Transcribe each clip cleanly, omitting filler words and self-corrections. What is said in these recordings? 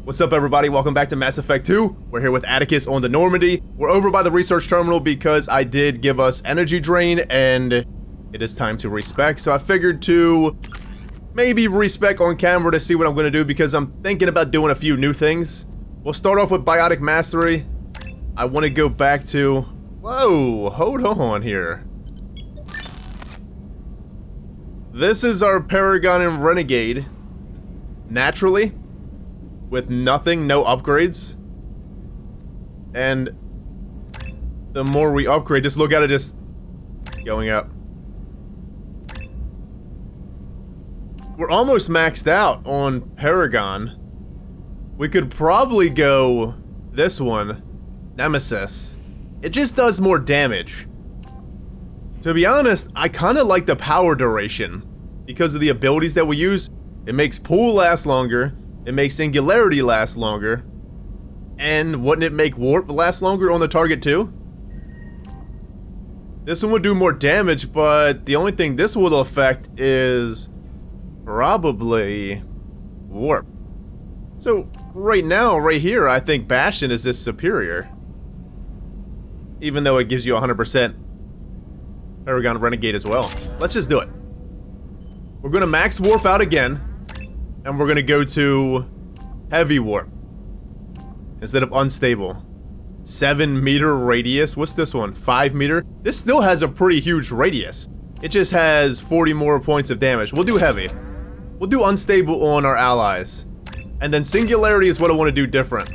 What's up, everybody? Welcome back to Mass Effect 2. We're here with Atticus on the Normandy. We're over by the research terminal because I did give us energy drain and it is time to respec. So I figured to maybe respec on camera to see what I'm going to do because I'm thinking about doing a few new things. We'll start off with biotic mastery. I want to go back to... Whoa, hold on here. This is our Paragon and Renegade. Naturally. With nothing, no upgrades. And the more we upgrade, just look at it just going up. We're almost maxed out on Paragon. We could probably go this one, Nemesis. It just does more damage. To be honest, I kind of like the power duration. Because of the abilities that we use, it makes pool last longer. It makes singularity last longer. And wouldn't it make warp last longer on the target too? This one would do more damage, but the only thing this will affect is probably warp. So right now, right here, I think Bastion is just superior. Even though it gives you 100% Paragon Renegade as well. Let's just do it. We're gonna max warp out again. And we're gonna go to heavy warp instead of unstable. 7-meter radius. What's this one? 5 meter? This still has a pretty huge radius. It just has 40 more points of damage. We'll do heavy. We'll do unstable on our allies. And then singularity is what I want to do different.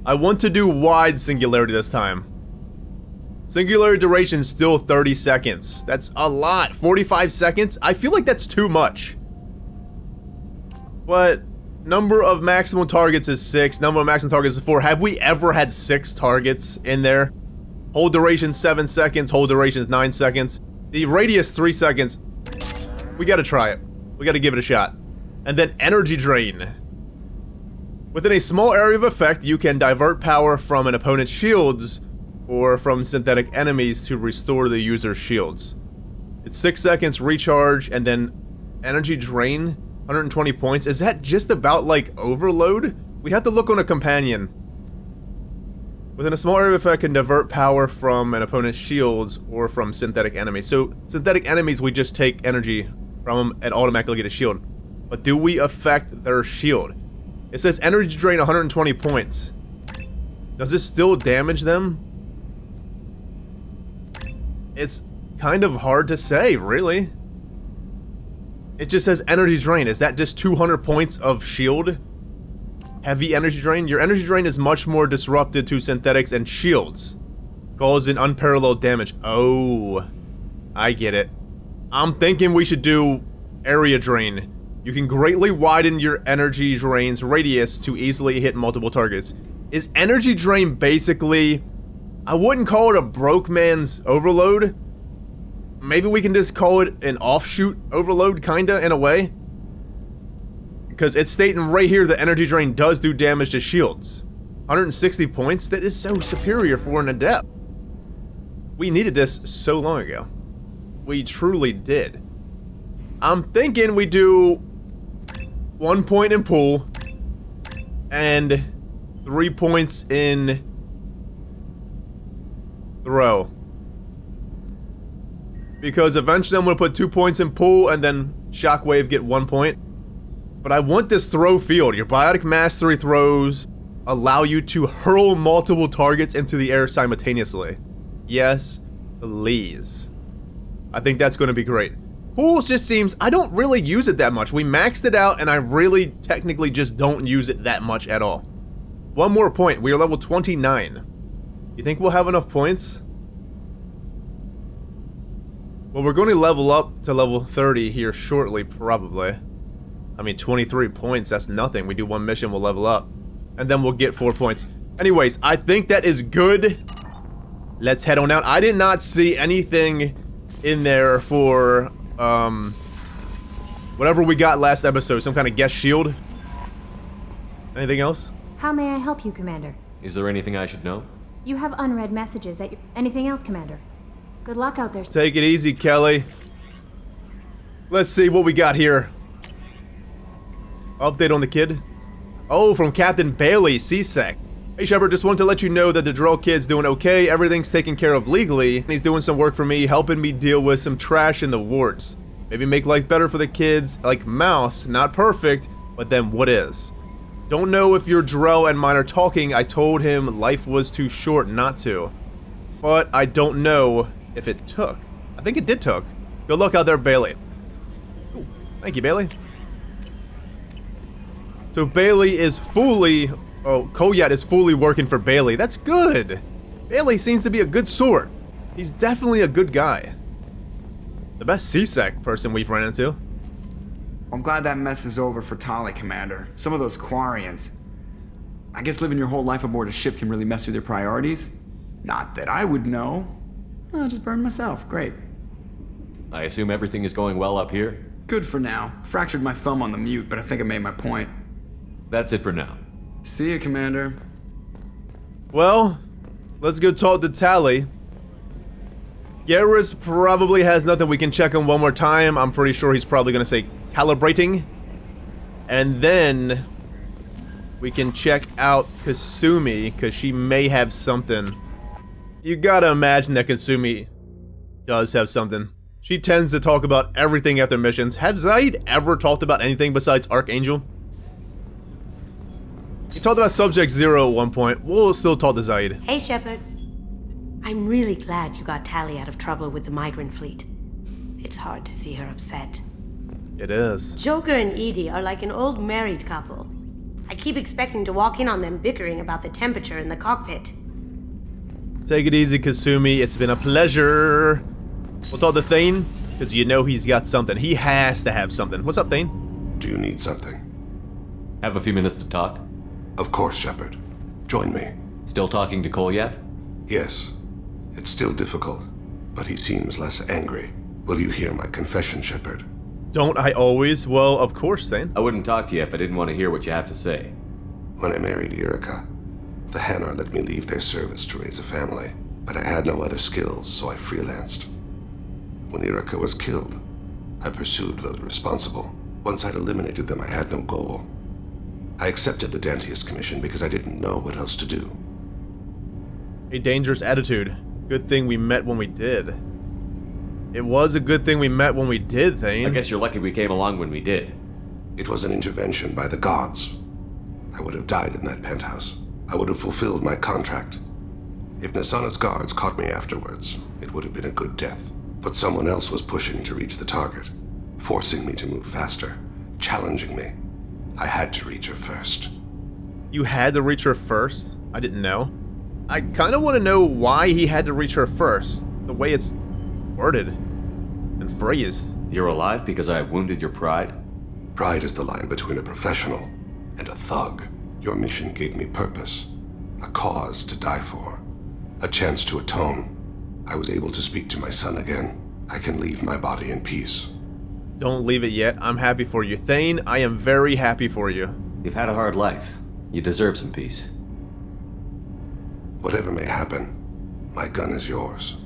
I want to do wide singularity this time. Singularity duration is still 30 seconds. That's a lot. 45 seconds? I feel like that's too much. But number of maximum targets is 6. Number of maximum targets is 4. Have we ever had 6 targets in there? Hold duration 7 seconds. Hold duration is 9 seconds. The radius 3 seconds. We gotta try it. We gotta give it a shot. And then energy drain. Within a small area of effect, you can divert power from an opponent's shields or from synthetic enemies to restore the user's shields. It's 6 seconds recharge and then energy drain. 120 points. Is that just about like overload? We have to look on a companion. Within a small area of effect can divert power from an opponent's shields or from synthetic enemies. So synthetic enemies we just take energy from them and automatically get a shield. But do we affect their shield? It says energy drain 120 points. Does this still damage them? It's kind of hard to say, really. It just says energy drain. Is that just 200 points of shield? Heavy energy drain? Your energy drain is much more disrupted to synthetics and shields, causing unparalleled damage. Oh, I get it. I'm thinking we should do area drain. You can greatly widen your energy drain's radius to easily hit multiple targets. Is energy drain basically... I wouldn't call it a broke man's overload. Maybe we can just call it an offshoot overload, kinda, in a way. Because it's stating right here the energy drain does do damage to shields. 160 points? That is so superior for an adept. We needed this so long ago. We truly did. I'm thinking we do 1 point in pool and 3 points in throw. Because eventually I'm going to put 2 points in pool and then shockwave get 1 point. But I want this throw field. Your biotic mastery throws allow you to hurl multiple targets into the air simultaneously. Yes, please. I think that's going to be great. Pools just seems... I don't really use it that much. We maxed it out and I really technically just don't use it that much at all. 1 more point. We are level 29. You think we'll have enough points? Well, we're going to level up to level 30 here shortly, probably. I mean, 23 points, that's nothing. We do 1 mission, we'll level up. And then we'll get 4 points. Anyways, I think that is good. Let's head on out. I did not see anything in there for, whatever we got last episode. Some kind of guest shield. Anything else? How may I help you, Commander? Is there anything I should know? You have unread messages at your... Anything else, Commander? Good luck out there. Take it easy, Kelly. Let's see what we got here. Update on the kid. Oh, from Captain Bailey, CSEC. Hey Shepard, just wanted to let you know that the Drell kid's doing okay. Everything's taken care of legally. And he's doing some work for me, helping me deal with some trash in the wards. Maybe make life better for the kids, like Mouse. Not perfect, but then what is? Don't know if your Drell and mine are talking. I told him life was too short not to. But I don't know if it took. I think it did took. Good luck out there, Bailey. Ooh, thank you, Bailey. So Bailey is fully... Oh, Koyat is fully working for Bailey. That's good. Bailey seems to be a good sort. He's definitely a good guy. The best CSEC person we've run into. I'm glad that mess is over for Tali, Commander. Some of those Quarians. I guess living your whole life aboard a ship can really mess with your priorities. Not that I would know. I'll just burn myself. Great. I assume everything is going well up here? Good for now. Fractured my thumb on the mute, but I think I made my point. That's it for now. See you, Commander. Well, let's go talk to Tali. Garrus probably has nothing. We can check him one more time. I'm pretty sure he's probably going to say calibrating. And then we can check out Kasumi, because she may have something. You gotta imagine that Kasumi does have something. She tends to talk about everything after missions. Have Zaeed ever talked about anything besides Archangel? He talked about Subject Zero at one point. We'll still talk to Zaeed. Hey, Shepard. I'm really glad you got Tali out of trouble with the migrant fleet. It's hard to see her upset. It is. Joker and Edie are like an old married couple. I keep expecting to walk in on them bickering about the temperature in the cockpit. Take it easy, Kasumi. It's been a pleasure. We'll talk to Thane, because you know he's got something. He has to have something. What's up, Thane? Do you need something? Have a few minutes to talk? Of course, Shepard. Join me. Still talking to Cole yet? Yes. It's still difficult, but he seems less angry. Will you hear my confession, Shepard? Don't I always? Well, of course, Thane. I wouldn't talk to you if I didn't want to hear what you have to say. When I married Erica, the Hanar let me leave their service to raise a family, but I had no other skills, so I freelanced. When Erica was killed, I pursued those responsible. Once I'd eliminated them, I had no goal. I accepted the Dantius commission because I didn't know what else to do. A dangerous attitude. Good thing we met when we did. It was a good thing we met when we did, Thane. I guess you're lucky we came along when we did. It was an intervention by the gods. I would have died in that penthouse. I would have fulfilled my contract. If Nasana's guards caught me afterwards, it would have been a good death. But someone else was pushing to reach the target, forcing me to move faster, challenging me. I had to reach her first. You had to reach her first? I didn't know. I kind of want to know why he had to reach her first. The way it's worded and phrased. You're alive because I wounded your pride? Pride is the line between a professional and a thug. Your mission gave me purpose, a cause to die for, a chance to atone. I was able to speak to my son again. I can leave my body in peace. Don't leave it yet. I'm happy for you. Thane, I am very happy for you. You've had a hard life. You deserve some peace. Whatever may happen, my gun is yours.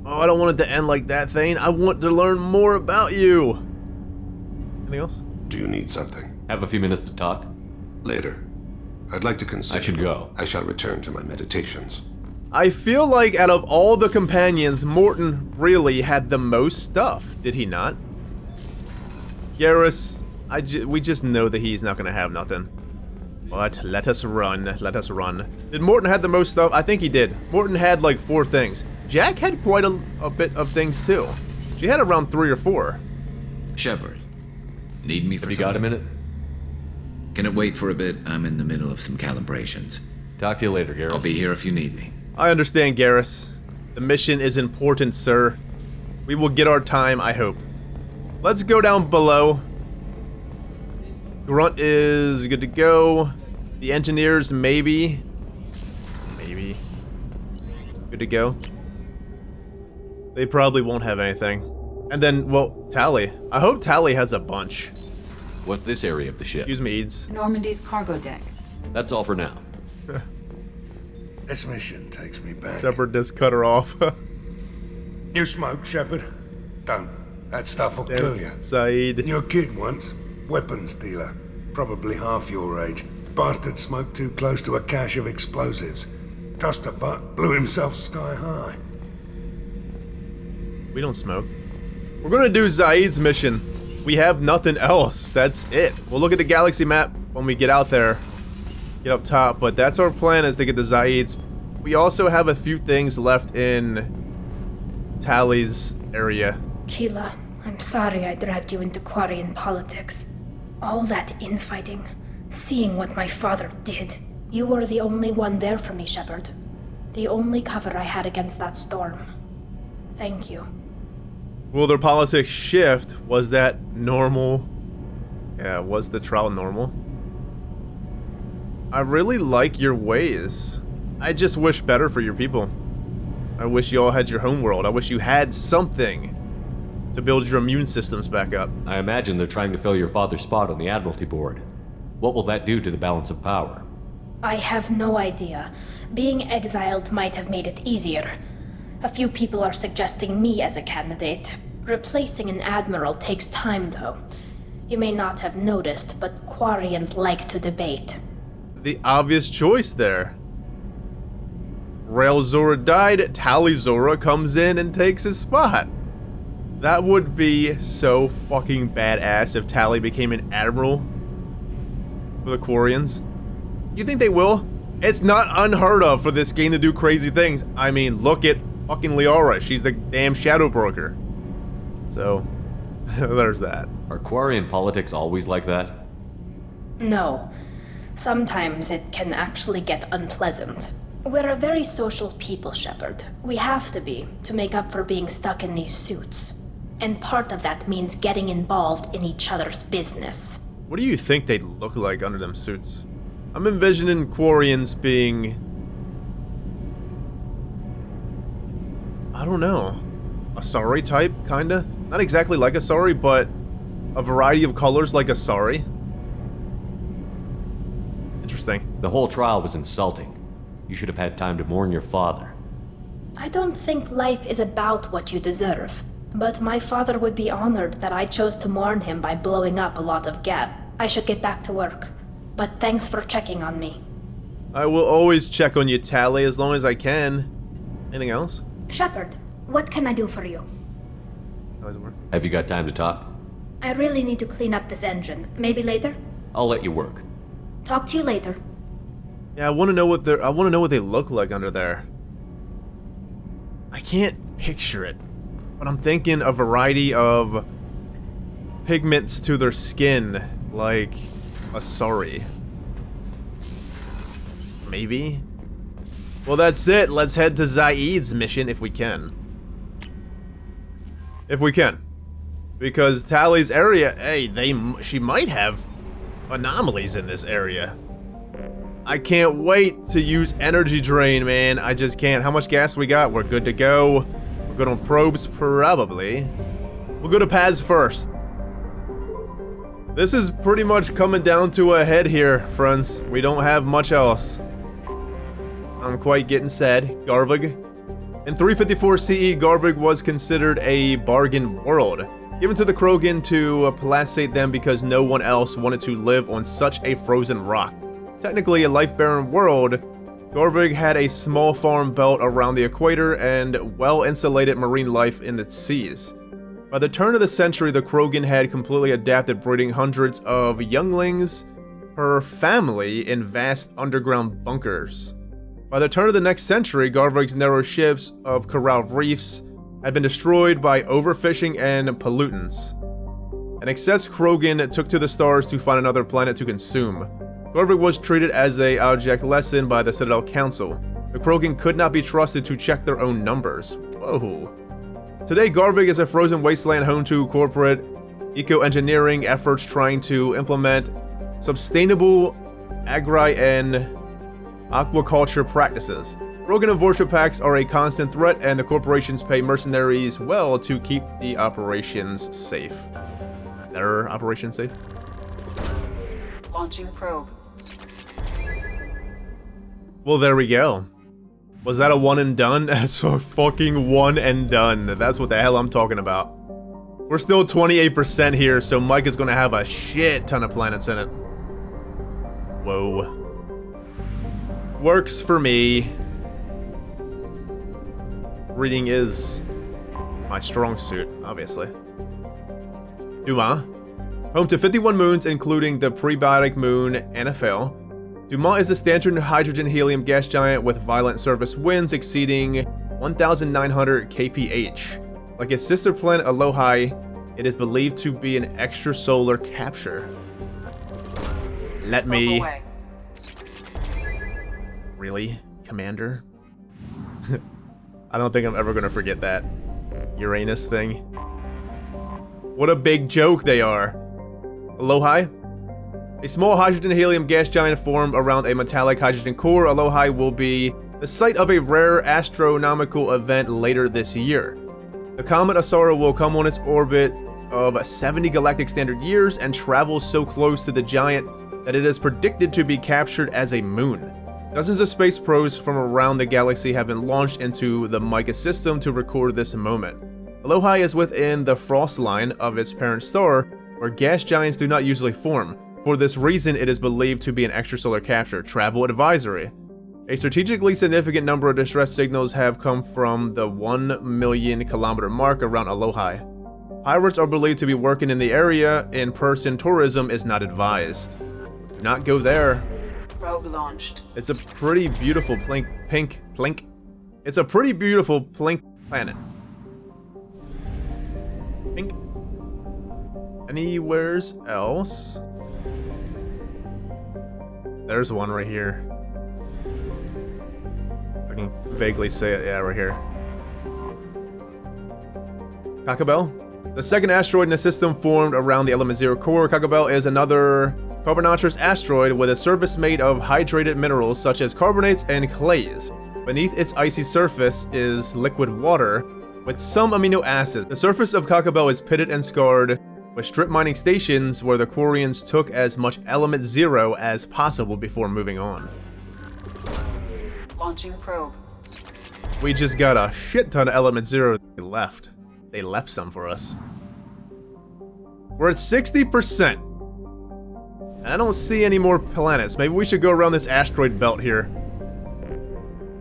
Oh, I don't want it to end like that, Thane. I want to learn more about you. Anything else? Do you need something? Have a few minutes to talk? Later. I'd like to consider... I should go. I shall return to my meditations. I feel like out of all the companions, Morton really had the most stuff. Did he not? Garrus, we just know that he's not going to have nothing. But let us run. Let us run. Did Morton have the most stuff? I think he did. Morton had like 4 things. Jack had quite a bit of things too. She had around 3 or 4. Shepard, need me for Have you something? got a minute? Can it wait for a bit? I'm in the middle of some calibrations. Talk to you later, Garrus. I'll be here if you need me. I understand, Garrus. The mission is important, sir. We will get our time, I hope. Let's go down below. Grunt is good to go. The engineers, maybe. Maybe. Good to go. They probably won't have anything. And then, well, Tali. I hope Tali has a bunch. What's this area of the ship? Excuse me, Eads. Normandy's cargo deck. That's all for now. This mission takes me back. Shepard just cut her off. You smoke, Shepard? Don't. That stuff will kill you. Zaeed. Your kid once. Weapons dealer. Probably half your age. Bastard smoked too close to a cache of explosives. Tossed a butt, blew himself sky high. We don't smoke. We're gonna do Zaeed's mission. We have nothing else. That's it. We'll look at the galaxy map when we get out there. Get up top, but that's our plan, is to get the Zaeeds. We also have a few things left in Tali's area. Keela, I'm sorry I dragged you into Quarian politics. All that infighting, seeing what my father did. You were the only one there for me, Shepard. The only cover I had against that storm. Thank you. Will their politics shift? Was that normal? Yeah, was the trial normal? I really like your ways. I just wish better for your people. I wish you all had your homeworld. I wish you had something to build your immune systems back up. I imagine they're trying to fill your father's spot on the Admiralty Board. What will that do to the balance of power? I have no idea. Being exiled might have made it easier. A few people are suggesting me as a candidate. Replacing an admiral takes time, though. You may not have noticed, but Quarians like to debate. The obvious choice there. Rail Zora died, Tali Zora comes in and takes his spot. That would be so fucking badass if Tali became an admiral for the Quarians. You think they will? It's not unheard of for this game to do crazy things. I mean, look at fucking Liara. She's the damn Shadow Broker. So, there's that. Are Quarian politics always like that? No. Sometimes it can actually get unpleasant. We're a very social people, Shepard. We have to be, to make up for being stuck in these suits. And part of that means getting involved in each other's business. What do you think they'd look like under them suits? I'm envisioning Quarians being... I don't know. Asari type, kinda? Not exactly like Asari, but a variety of colors like Asari. Interesting. The whole trial was insulting. You should have had time to mourn your father. I don't think life is about what you deserve. But my father would be honored that I chose to mourn him by blowing up a lot of gas. I should get back to work. But thanks for checking on me. I will always check on you, Tali, as long as I can. Anything else? Shepard, what can I do for you? Have you got time to talk? I really need to clean up this engine. Maybe later? I'll let you work. Talk to you later. Yeah, I want to know what they look like under there. I can't picture it, but I'm thinking a variety of pigments to their skin, like Asari. Maybe? Well, that's it. Let's head to Zaeed's mission if we can. If we can. Because Tali's area, hey, she might have anomalies in this area. I can't wait to use energy drain, man. I just can't. How much gas we got? We're good to go. We're good on probes, probably. We'll go to Paz first. This is pretty much coming down to a head here, friends. We don't have much else. I'm quite getting sad. Garvig. In 354 CE, Garvig was considered a bargain world, given to the Krogan to placate them because no one else wanted to live on such a frozen rock. Technically a life-barren world, Garvig had a small farm belt around the equator and well-insulated marine life in its seas. By the turn of the century, the Krogan had completely adapted, breeding hundreds of younglings per family in vast underground bunkers. By the turn of the next century, Garvig's narrow ships of coral reefs had been destroyed by overfishing and pollutants. An excess Krogan took to the stars to find another planet to consume. Garvig was treated as an object lesson by the Citadel Council. The Krogan could not be trusted to check their own numbers. Whoa. Today, Garvig is a frozen wasteland home to corporate eco-engineering efforts trying to implement sustainable agri and aquaculture practices. Krogan avortion packs are a constant threat, and the corporations pay mercenaries well to keep the operations safe. Their operations safe? Launching probe. Well, there we go. Was that a one and done? That's a fucking one and done. That's what the hell I'm talking about. We're still 28% here, so Mike is gonna have a shit ton of planets in it. Whoa. Works for me. Reading is my strong suit, obviously. Dumas. Home to 51 moons, including the prebiotic moon Anafel. Dumas is a standard hydrogen-helium gas giant with violent surface winds exceeding 1,900 kph. Like its sister planet Alohi, it is believed to be an extrasolar capture. Let me... Really, Commander? I don't think I'm ever gonna forget that Uranus thing. What a big joke they are. Alohi? A small hydrogen-helium gas giant formed around a metallic hydrogen core. Alohi will be the site of a rare astronomical event later this year. The comet Asara will come on its orbit of 70 galactic standard years and travel so close to the giant that it is predicted to be captured as a moon. Dozens of space probes from around the galaxy have been launched into the Mica system to record this moment. Alohi is within the frost line of its parent star, where gas giants do not usually form. For this reason, it is believed to be an extrasolar capture. Travel advisory. A strategically significant number of distress signals have come from the 1 million kilometer mark around Alohi. Pirates are believed to be working in the area. In-person tourism is not advised. Do not go there. Probe launched. It's a pretty beautiful pink. It's a pretty beautiful planet. Pink. Anywheres else? There's one right here. I can vaguely say it. Yeah, right here. Kakabel? The second asteroid in the system formed around the element 0 core. Kakabel is another carbonaceous asteroid with a surface made of hydrated minerals such as carbonates and clays. Beneath its icy surface is liquid water with some amino acids. The surface of Kakabel is pitted and scarred with strip mining stations where the Quarians took as much element 0 as possible before moving on. Launching probe. We just got a shit ton of element 0 they left. They left some for us. We're at 60%. And I don't see any more planets. Maybe we should go around this asteroid belt here.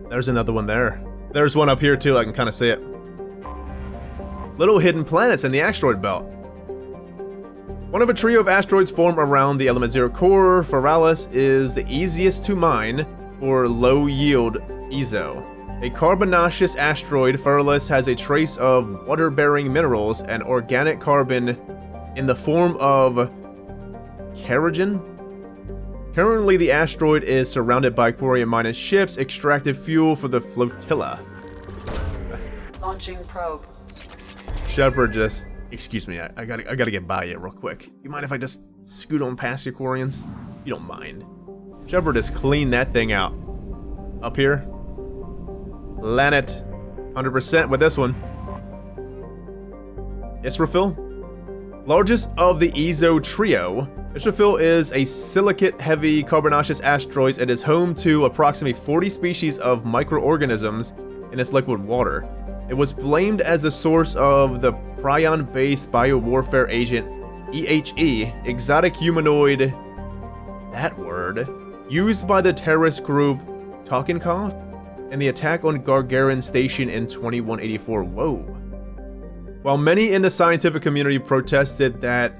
There's another one there. There's one up here too, I can kind of see it. Little hidden planets in the asteroid belt. One of a trio of asteroids formed around the element 0 core. Feralis is the easiest to mine for low yield EZO. A carbonaceous asteroid, Feralis has a trace of water-bearing minerals and organic carbon in the form of kerogen. Currently, the asteroid is surrounded by Quarian-mined ships, extracted fuel for the flotilla. Launching probe. Shepard just... Excuse me, I gotta get by you real quick. You mind if I just scoot on past you, Quarians? You don't mind. Shepard just cleaned that thing out. Up here. Land it. 100% with this one. Israfil. Largest of the EZO trio, Israfil is a silicate-heavy carbonaceous asteroid. It is home to approximately 40 species of microorganisms in its liquid water. It was blamed as the source of the prion-based biowarfare agent EHE, exotic humanoid, that word, used by the terrorist group Tokenkov in the attack on Gargarin Station in 2184. Whoa. While many in the scientific community protested that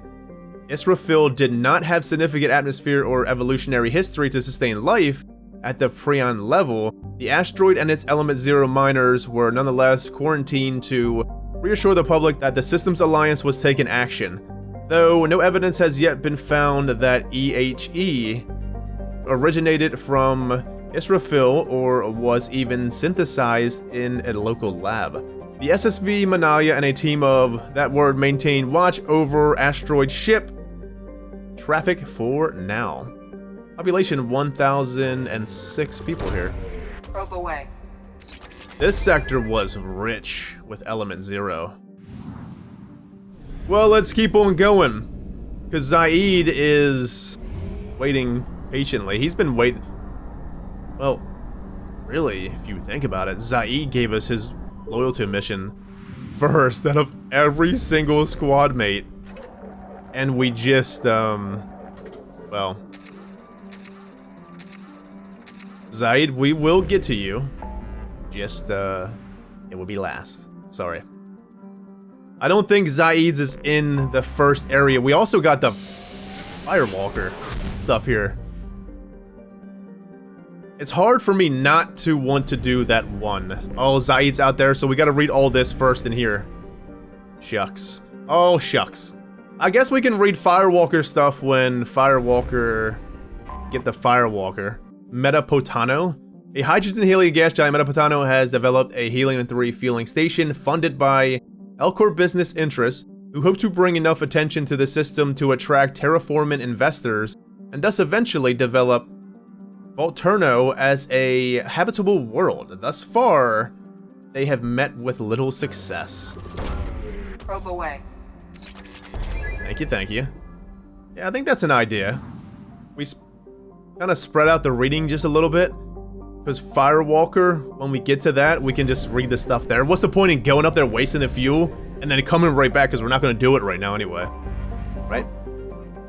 Israfil did not have significant atmosphere or evolutionary history to sustain life at the prion level, the asteroid and its element 0 miners were nonetheless quarantined to reassure the public that the Systems Alliance was taking action, though no evidence has yet been found that EHE originated from Israfil or was even synthesized in a local lab. The SSV Manaya and a team of that word maintain watch over asteroid ship traffic for now. Population 1,006 people here. Probe away. This sector was rich with element 0. Well, let's keep on going, because Zaeed is waiting patiently. He's been waiting. Well, really, if you think about it, Zaeed gave us his loyalty mission first every single squad mate. And we just, well. Zaeed, we will get to you. Just, it will be last. Sorry. I don't think Zaeed's is in the first area. We also got the Firewalker stuff here. It's hard for me not to want to do that one. Oh, Zaeed's out there, so we gotta read all this first in here. Shucks. Oh, shucks. I guess we can read Firewalker stuff when Firewalker... Get the Firewalker. Metapotano. A hydrogen-helium gas giant, Metapotano has developed a helium-3 fueling station funded by Elcor business interests who hope to bring enough attention to the system to attract terraforming investors and thus eventually develop Volturno as a habitable world. Thus far, they have met with little success. Probe away. Thank you, thank you. Yeah, I think that's an idea. We kind of spread out the reading just a little bit. Because Firewalker, when we get to that, we can just read the stuff there. What's the point in going up there, wasting the fuel, and then coming right back, because we're not going to do it right now anyway. Right?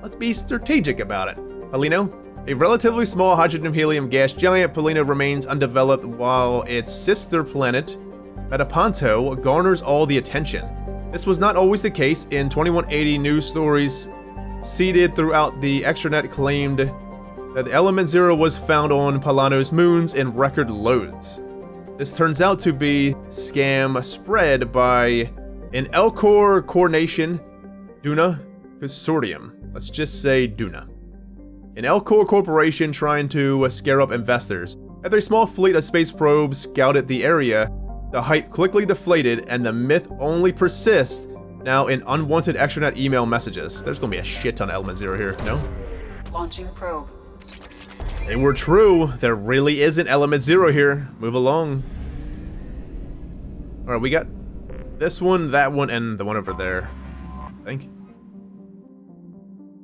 Let's be strategic about it. Polino? A relatively small hydrogen-helium gas giant, Polino remains undeveloped while its sister planet, Metaponto, garners all the attention. This was not always the case. In 2180, news stories seeded throughout the extranet claimed that the Element Zero was found on Polano's moons in record loads. This turns out to be scam spread by an Elcor coordination, Duna Consortium. Let's just say Duna. An Elcor corporation trying to scare up investors. After a small fleet of space probes scouted the area, the hype quickly deflated and the myth only persists now in unwanted extranet email messages. There's gonna be a shit ton of Element Zero here, no? Launching probe. They were true. There really is an Element Zero here. Move along. Alright, we got this one, that one, and the one over there, I think.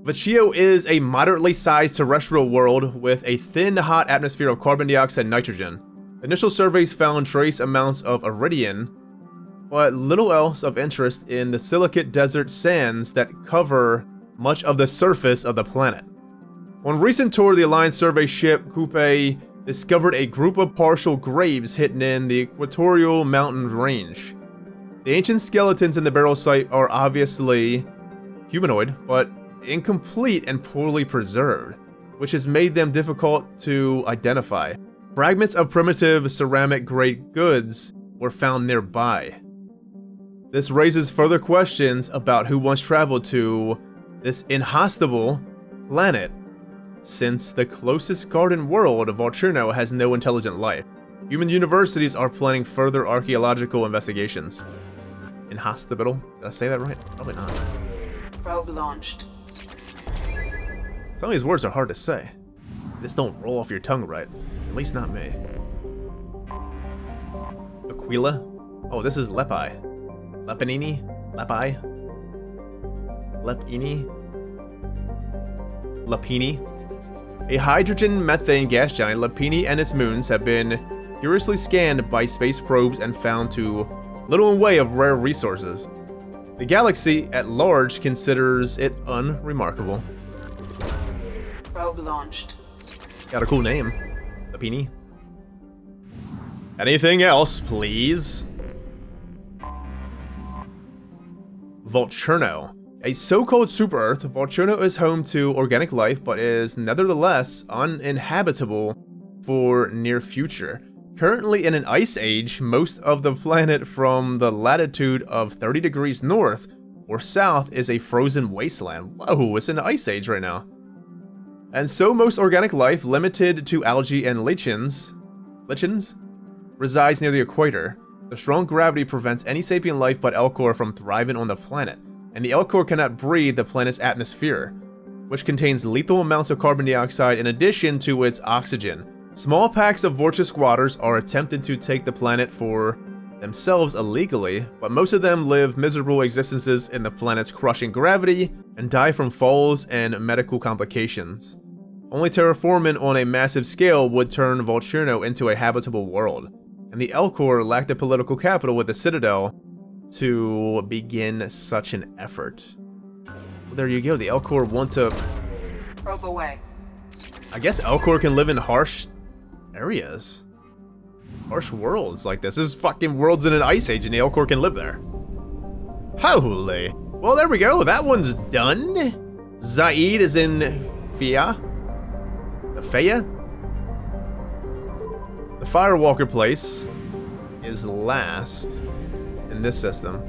Vecchio is a moderately sized terrestrial world with a thin, hot atmosphere of carbon dioxide and nitrogen. Initial surveys found trace amounts of iridium, but little else of interest in the silicate desert sands that cover much of the surface of the planet. On recent tour, the Alliance survey ship Coupe discovered a group of partial graves hidden in the equatorial mountain range. The ancient skeletons in the burial site are obviously humanoid, but incomplete and poorly preserved, which has made them difficult to identify. Fragments of primitive ceramic-grade goods were found nearby. This raises further questions about who once traveled to this inhospitable planet, since the closest garden world of Volturno has no intelligent life. Human universities are planning further archaeological investigations. Inhospitable? Did I say that right? Probably not. Probe launched. Some of these words are hard to say. They just don't roll off your tongue right. At least not me. Aquila? Oh, this is Lepi. Lepinini? Lepi? Lepini? Lapini? A hydrogen-methane gas giant, Lapini and its moons have been curiously scanned by space probes and found to little in way of rare resources. The galaxy at large considers it unremarkable. Probe launched. Got a cool name. Lapini. Anything else, please? Volturno. A so-called super-Earth, Volturno is home to organic life, but is nevertheless uninhabitable for near future. Currently in an ice age, most of the planet from the latitude of 30 degrees north or south is a frozen wasteland. Whoa, it's an ice age right now. And so most organic life, limited to algae and lichens, resides near the equator. The strong gravity prevents any sapient life but Elcor from thriving on the planet, and the Elcor cannot breathe the planet's atmosphere, which contains lethal amounts of carbon dioxide in addition to its oxygen. Small packs of Vortex squatters are attempting to take the planet for themselves illegally, but most of them live miserable existences in the planet's crushing gravity and die from falls and medical complications. Only terraforming on a massive scale would turn Volturno into a habitable world, and the Elcor lack the political capital with the Citadel to begin such an effort. Well, there you go. The Elcor want to... Probe away. I guess Elcor can live in harsh areas. Harsh worlds like this. This is fucking worlds in an ice age and the Elcor can live there. Holy. Well, there we go. That one's done. Zaeed is in Fia. Faya? The Firewalker place is last in this system.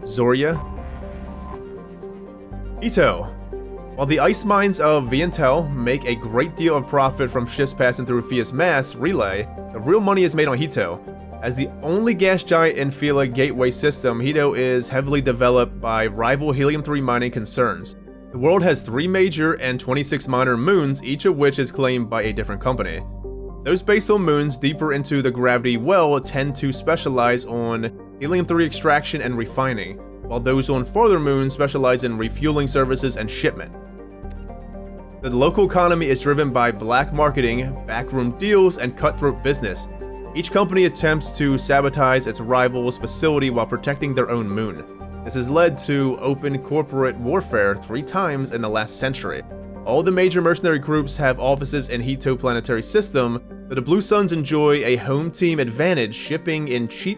Zoria. Ito. While the ice mines of Vientel make a great deal of profit from ships passing through Fia's mass relay, the real money is made on Hito. As the only gas giant in Fila gateway system, Hito is heavily developed by rival helium-3 mining concerns. The world has 3 major and 26 minor moons, each of which is claimed by a different company. Those based on moons deeper into the gravity well tend to specialize on helium-3 extraction and refining, while those on farther moons specialize in refueling services and shipment. The local economy is driven by black marketing, backroom deals, and cutthroat business. Each company attempts to sabotage its rival's facility while protecting their own moon. This has led to open corporate warfare 3 times in the last century. All the major mercenary groups have offices in Hito planetary system, but the Blue Suns enjoy a home team advantage shipping in cheap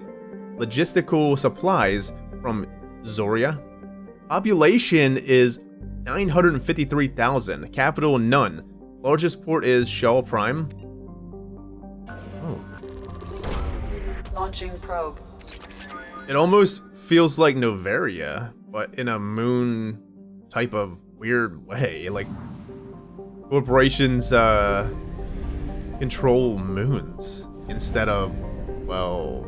logistical supplies from Zoria. Population is 953,000. Capital none. Largest port is Shaw Prime. Oh. Launching probe. It almost feels like Noveria, but in a moon type of weird way. Like, corporations control moons instead of, well,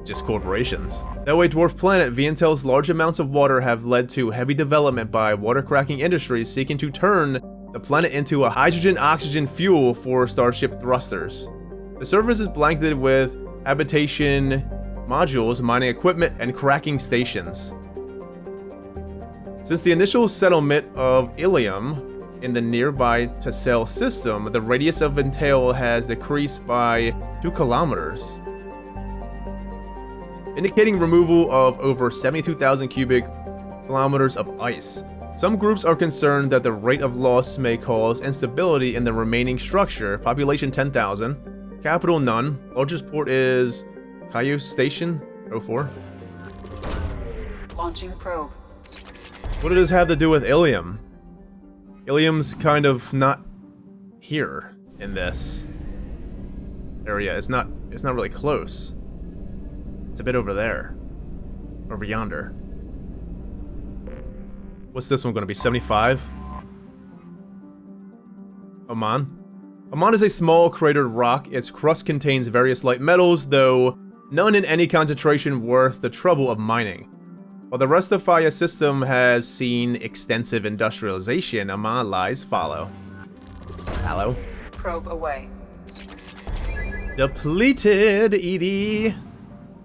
just corporations. That way, dwarf planet Vientel's large amounts of water have led to heavy development by water-cracking industries seeking to turn the planet into a hydrogen-oxygen fuel for starship thrusters. The surface is blanketed with habitation modules, mining equipment, and cracking stations. Since the initial settlement of Ilium in the nearby Tessel system, the radius of Vientel has decreased by 2 kilometers, indicating removal of over 72,000 cubic kilometers of ice. Some groups are concerned that the rate of loss may cause instability in the remaining structure. Population 10,000. Capital none. Largest port is Cayuse Station 04. Launching probe. What does this have to do with Ilium? Ilium's kind of not here in this area. It's not really close. It's a bit over there. Over yonder. What's this one going to be? 75? Oman? Oman is a small cratered rock. Its crust contains various light metals, though none in any concentration worth the trouble of mining. While the rest of Faya system has seen extensive industrialization, Oman lies fallow. Fallow? Probe away. Depleted, Edie.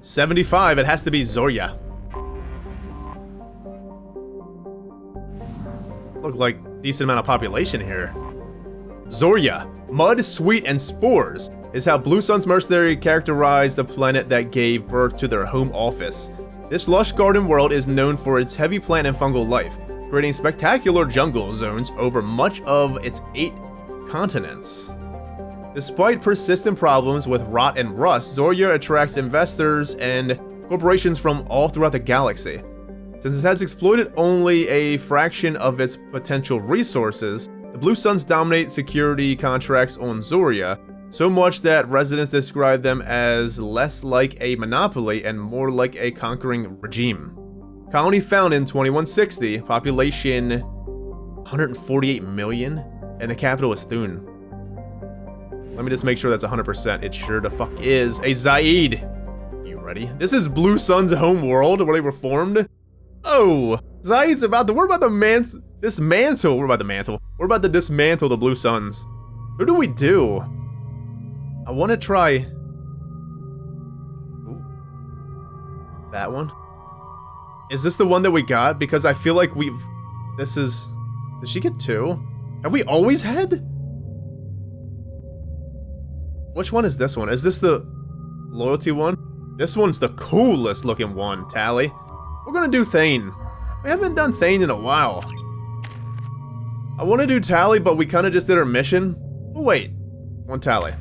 75, it has to be Zoria. Look like decent amount of population here. Zoria, mud, sweat, and spores is how Blue Sun's mercenary characterized the planet that gave birth to their home office. This lush garden world is known for its heavy plant and fungal life, creating spectacular jungle zones over much of its 8 continents. Despite persistent problems with rot and rust, Zoria attracts investors and corporations from all throughout the galaxy. Since it has exploited only a fraction of its potential resources, the Blue Suns dominate security contracts on Zoria, so much that residents describe them as less like a monopoly and more like a conquering regime. Colony found in 2160, population 148 million, and the capital is Thun. Let me just make sure that's 100%. It sure the fuck is. A Zaeed. You ready? This is Blue Sun's home world where they were formed. Oh, Zaeed's about to, we're about to dismantle. We're about to dismantle the Blue Suns. Who do we do? I want to try. Ooh. That one? Is this the one that we got? Because I feel like did she get 2? Have we always had? Which one is this one? Is this the loyalty one? This one's the coolest looking one, Tally. We're gonna do Thane. We haven't done Thane in a while. I want to do Tally, but we kind of just did our mission. Oh, wait. One Tally.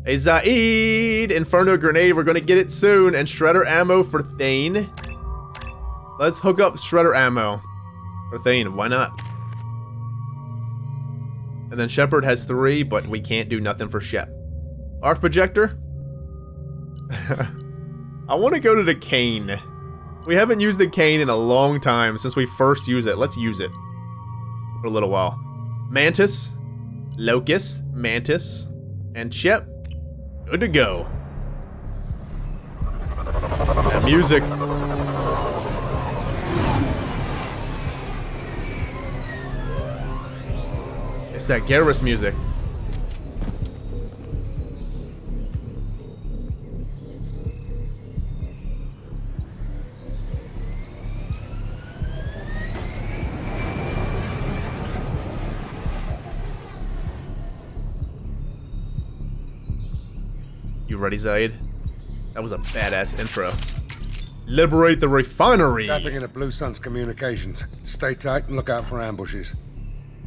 Hey, Zaeed! Inferno Grenade, we're gonna get it soon. And Shredder Ammo for Thane. Let's hook up Shredder Ammo for Thane. Why not? And then Shepard has 3, but we can't do nothing for Shep. Arc Projector? I want to go to the cane. We haven't used the cane in a long time since we first used it. Let's use it for a little while. Mantis, Locust, Mantis, and Shep. Good to go. That music. It's that Garrus music. You ready, Zaeed? That was a badass intro. Liberate the refinery! Tapping into Blue Sun's communications. Stay tight and look out for ambushes.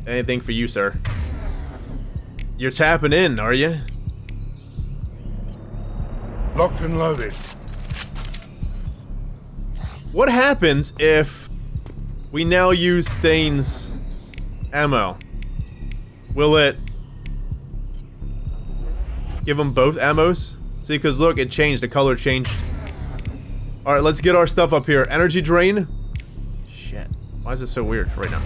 Anything for you, sir. You're tapping in, are you? Locked and loaded. What happens if we now use Thane's ammo? Will it give them both ammos? See, because look, it changed. The color changed. Alright, let's get our stuff up here. Energy drain. Shit. Why is it so weird right now?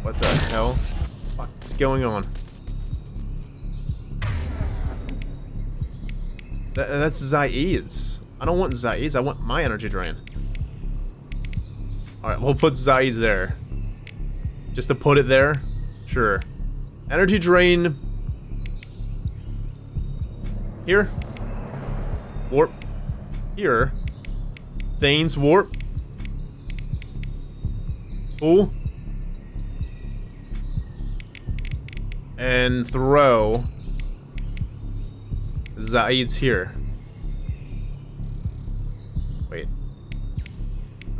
What the hell? What's going on? That's Zaeed's. I don't want Zaeed's. I want my energy drain. Alright, we'll put Zaeed's there. Just to put it there? Sure. Energy drain. Here. Warp. Here. Thane's warp. Cool. And throw. Zaeed's here. Wait.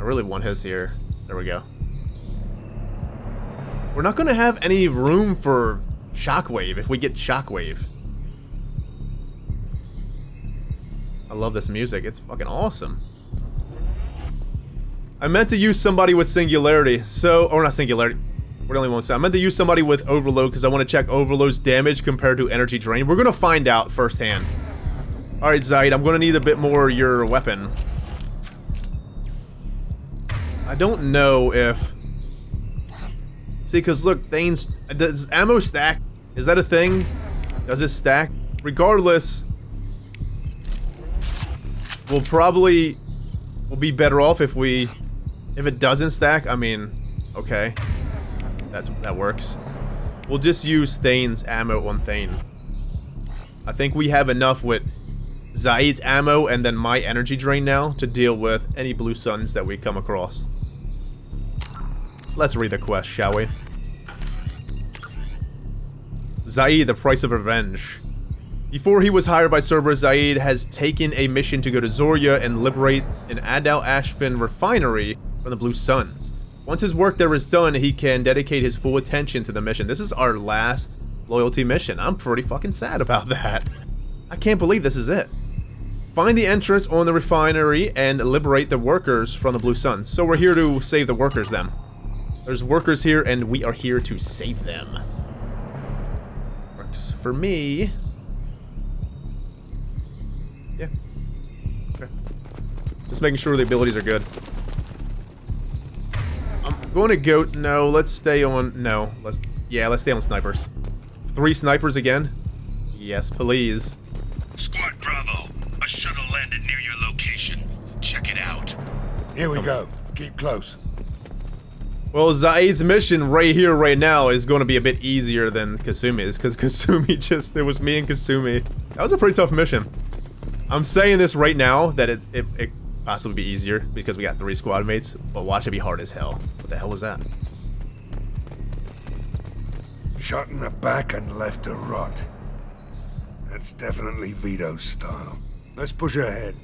I really want his here. There we go. We're not gonna have any room for Shockwave if we get Shockwave. I love this music. It's fucking awesome. I meant to use somebody with Singularity, so... Or not Singularity. We're the only ones. I meant to use somebody with Overload because I want to check Overload's damage compared to Energy Drain. We're gonna find out firsthand. Alright, Zaeed, I'm gonna need a bit more of your weapon. I don't know if... See, because look, Thane's... Does ammo stack? Is that a thing? Does it stack? Regardless... We'll be better off if it doesn't stack. I mean, okay, that works. We'll just use Thane's ammo on Thane. I think we have enough with Zaeed's ammo and then my energy drain now to deal with any Blue Suns that we come across. Let's read the quest, shall we? Zaeed, the price of revenge. Before he was hired by Cerberus, Zaeed has taken a mission to go to Zoria and liberate an Adal Ashfin refinery from the Blue Suns. Once his work there is done, he can dedicate his full attention to the mission. This is our last loyalty mission. I'm pretty fucking sad about that. I can't believe this is it. Find the entrance on the refinery and liberate the workers from the Blue Suns. So we're here to save the workers then. There's workers here and we are here to save them. Works for me. Yeah. Okay. Just making sure the abilities are good. I'm going to go... No, let's stay on... No. Let's stay on snipers. 3 snipers again? Yes, please. Squad Bravo. A shuttle landed near your location. Check it out. Here we go. Keep close. Well, Zaeed's mission right here, right now, is going to be a bit easier than Kasumi's, because Kasumi just... It was me and Kasumi. That was a pretty tough mission. I'm saying this right now, that it possibly be easier, because we got 3 squad mates, but watch it be hard as hell. What the hell was that? Shot in the back and left to rot. That's definitely Vito's style. Let's push ahead.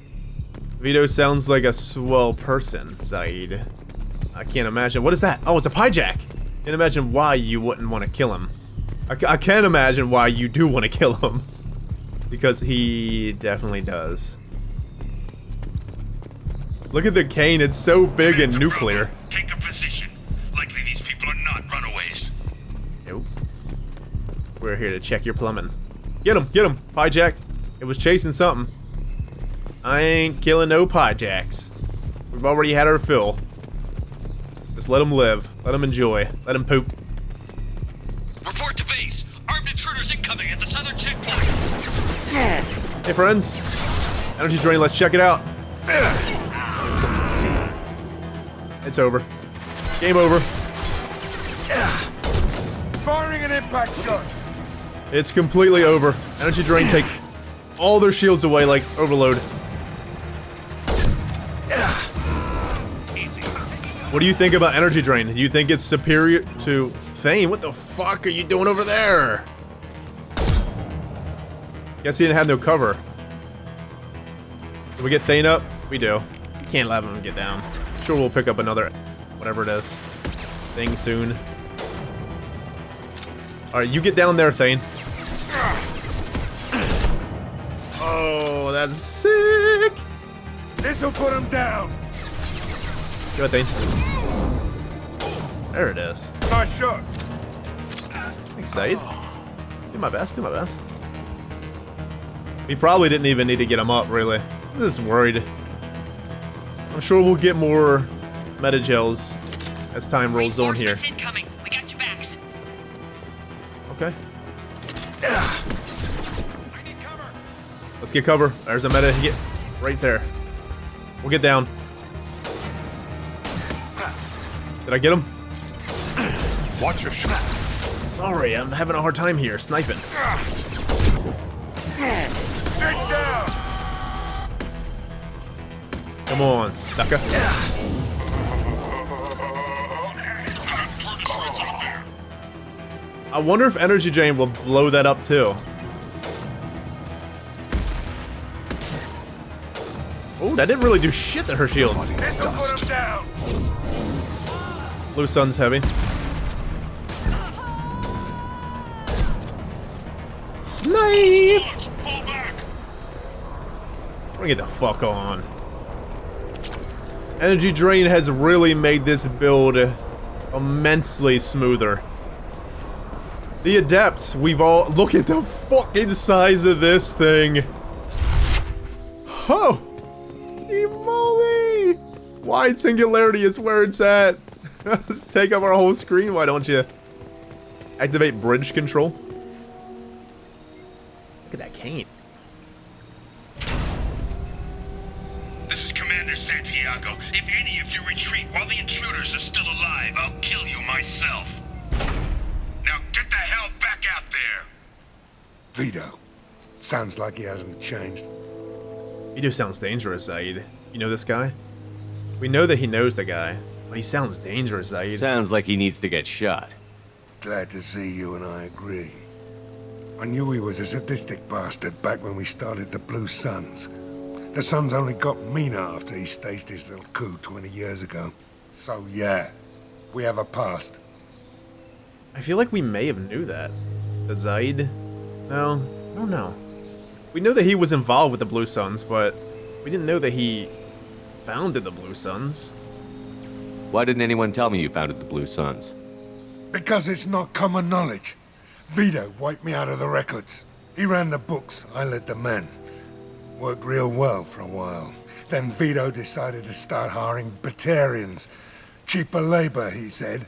Vito sounds like a swell person, Zaeed. I can't imagine. What is that? Oh, it's a hijack. Can't imagine why you wouldn't want to kill him. I can't imagine why you do want to kill him. Because he definitely does. Look at the cane. It's so big and nuclear. Bravo, take a position. Likely these people are not runaways. Nope. We're here to check your plumbing. Get him. Get him. Hijack. It was chasing something. I ain't killing no highjacks. We've already had our fill. Just let him live. Let him enjoy. Let him poop. Report to base. Armed intruders incoming at the southern checkpoint. Hey friends. Energy drain, let's check it out. It's over. Game over. Firing an impact shot. It's completely over. Energy drain takes all their shields away like overload. What do you think about energy drain? Do you think it's superior to Thane? What the fuck are you doing over there? Guess he didn't have no cover. Did we get Thane up? We do. Can't let him get down. Sure, we'll pick up another, whatever it is, thing soon. Alright, you get down there, Thane. Oh, that's sick! This'll put him down. Go ahead, Thane. There it is. Nice shot. Thanks, Zaeed. Do my best, do my best. We probably didn't even need to get him up, really. I'm just worried. I'm sure we'll get more meta gels as time rolls on here. Incoming. We got your backs. Okay. Let's get cover. There's a meta hit right there. We'll get down. Did I get him? Watch your shot. Sorry, I'm having a hard time here sniping. Get down. Come on, sucker. I wonder if energy drain will blow that up too. Oh, that didn't really do shit to her shields. Blue sun's heavy. Snipe! We're gonna get the fuck on. Energy drain has really made this build immensely smoother. The Adepts, we've all... Look at the fucking size of this thing. Oh! Moly! Wide singularity is where it's at. Just take up our whole screen, why don't you? Activate bridge control. Look at that cane. This is Commander Santiago. If any of you retreat while the intruders are still alive, I'll kill you myself. Now get the hell back out there! Vito. Sounds like he hasn't changed. Vito sounds dangerous, Zaeed. You know this guy? We know that he knows the guy, but he sounds dangerous, Zaeed. Sounds like he needs to get shot. Glad to see you and I agree. I knew he was a sadistic bastard back when we started the Blue Suns. The Suns only got meaner after he staged his little coup 20 years ago. So yeah, we have a past. I feel like we may have knew that. That Zaeed? No, I don't know. We know that he was involved with the Blue Suns, but we didn't know that he founded the Blue Suns. Why didn't anyone tell me you founded the Blue Suns? Because it's not common knowledge. Vito wiped me out of the records. He ran the books, I led the men. Worked real well for a while. Then Vito decided to start hiring Batarians. Cheaper labor, he said.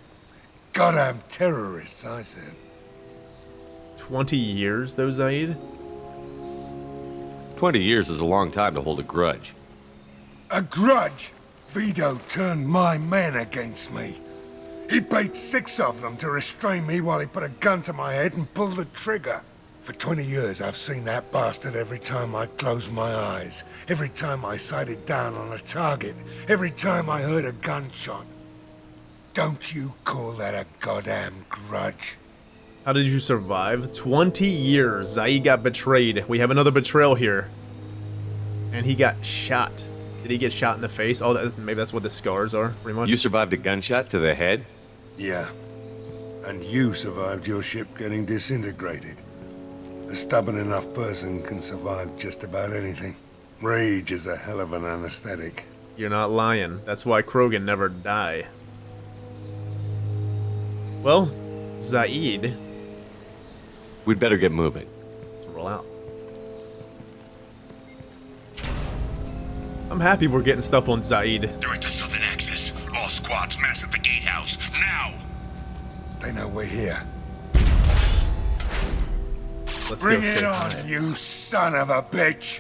Goddamn terrorists, I said. 20 years, though, Zaeed? 20 years is a long time to hold a grudge. A grudge? Vito turned my men against me. He paid 6 of them to restrain me while he put a gun to my head and pulled the trigger. For 20 years, I've seen that bastard every time I closed my eyes. Every time I sighted down on a target. Every time I heard a gunshot. Don't you call that a goddamn grudge? How did you survive? 20 years. Zaeed got betrayed. We have another betrayal here. And he got shot. Did he get shot in the face? Oh, maybe that's what the scars are, pretty much. You survived a gunshot to the head? Yeah. And you survived your ship getting disintegrated. A stubborn enough person can survive just about anything. Rage is a hell of an anesthetic. You're not lying. That's why Krogan never die. Well, Zaeed. We'd better get moving. Roll out. I'm happy we're getting stuff on Zaeed. Direct to southern access. All squads mass at the gatehouse. Now! They know we're here. Let's Bring go it say on, hi. you son of a bitch!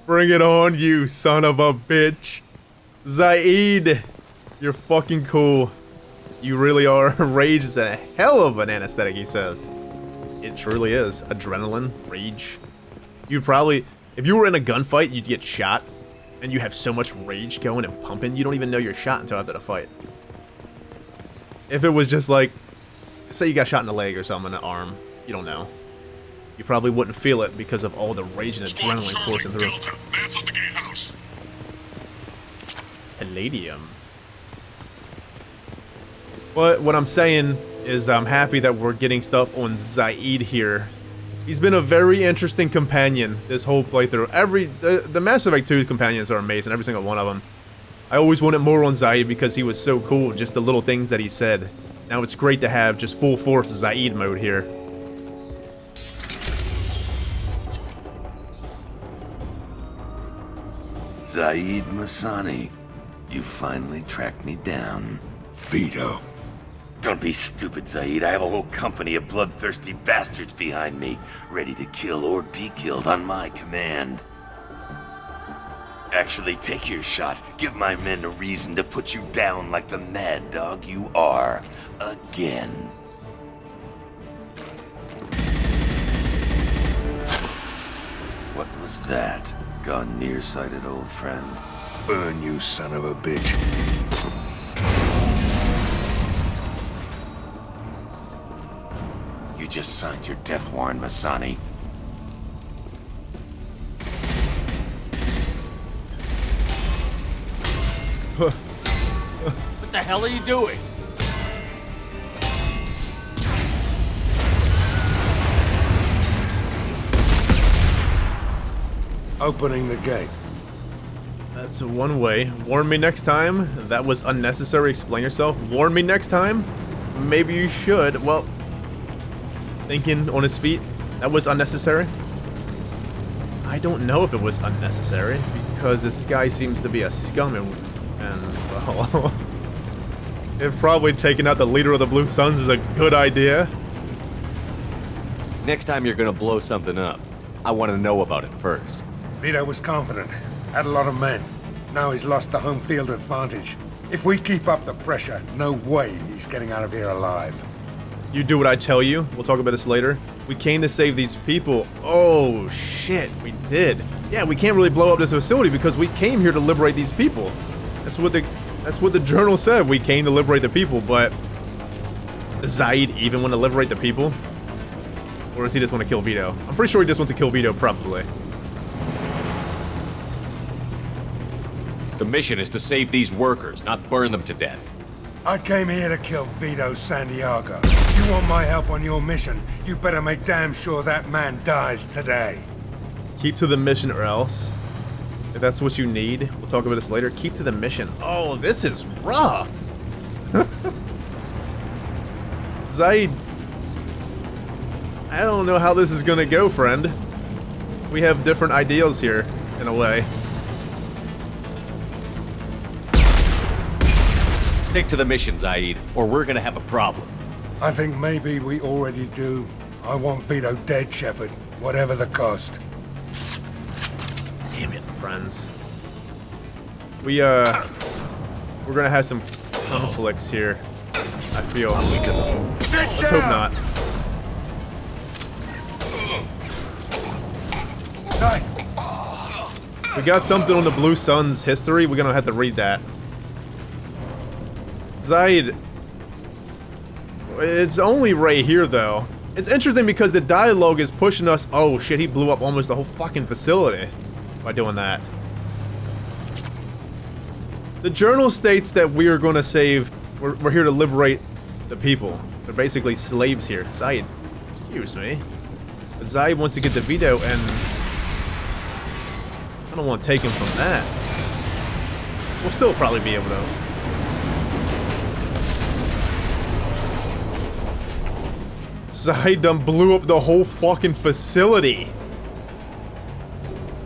Bring it on, you son of a bitch. Zaeed, you're fucking cool. You really are. Rage is a hell of an anesthetic, he says. It truly is. Adrenaline, rage. You'd probably, if you were in a gunfight, you'd get shot, and you have so much rage going and pumping, you don't even know you're shot until after the fight. If it was just like, say you got shot in the leg or something, an arm, you don't know. You probably wouldn't feel it because of all the rage and adrenaline coursing through. Delta, mass at the gatehouse. Palladium. But what I'm saying is I'm happy that we're getting stuff on Zaeed here. He's been a very interesting companion this whole playthrough. The Mass Effect 2 companions are amazing, every single one of them. I always wanted more on Zaeed because he was so cool, just the little things that he said. Now it's great to have just full force Zaeed mode here. Zaeed Masani, you finally tracked me down. Vito. Don't be stupid, Zaeed. I have a whole company of bloodthirsty bastards behind me, ready to kill or be killed on my command. Actually, take your shot. Give my men a reason to put you down like the mad dog you are. Again. What was that? Gone nearsighted, old friend. Burn, you son of a bitch. You just signed your death warrant, Masani. What the hell are you doing? Opening the gate. That's one way. Warn me next time. That was unnecessary. Explain yourself. Warn me next time. Maybe you should. Well, thinking on his feet. That was unnecessary. I don't know if it was unnecessary because this guy seems to be a scum and well, if probably taking out the leader of the Blue Suns is a good idea. Next time you're gonna blow something up, I want to know about it first. Vito was confident. Had a lot of men. Now he's lost the home field advantage. If we keep up the pressure, no way he's getting out of here alive. You do what I tell you. We'll talk about this later. We came to save these people. Oh, shit. We did. Yeah, we can't really blow up this facility because we came here to liberate these people. That's what the journal said. We came to liberate the people, but does Zaeed even want to liberate the people? Or does he just want to kill Vito? I'm pretty sure he just wants to kill Vito, probably. The mission is to save these workers, not burn them to death. I came here to kill Vito Santiago. If you want my help on your mission, you better make damn sure that man dies today. Keep to the mission or else. If that's what you need, we'll talk about this later. Keep to the mission. Oh, this is rough. Zaeed. I don't know how this is gonna go, friend. We have different ideals here, in a way. Stick to the mission, Zaeed, or we're gonna have a problem. I think maybe we already do. I want Vito dead, Shepard, whatever the cost. Damn it, friends. We're gonna have some conflicts here. I feel. Let's hope not. We got something on the Blue Suns history. We're gonna have to read that. Zaeed. It's only right here, though. It's interesting because the dialogue is pushing us. Oh shit, he blew up almost the whole fucking facility by doing that. The journal states that we are going to save... We're here to liberate the people. They're basically slaves here. Zaeed, excuse me. But Zaeed wants to get the Vito, and... I don't want to take him from that. We'll still probably be able to. Zaeed done blew up the whole fucking facility.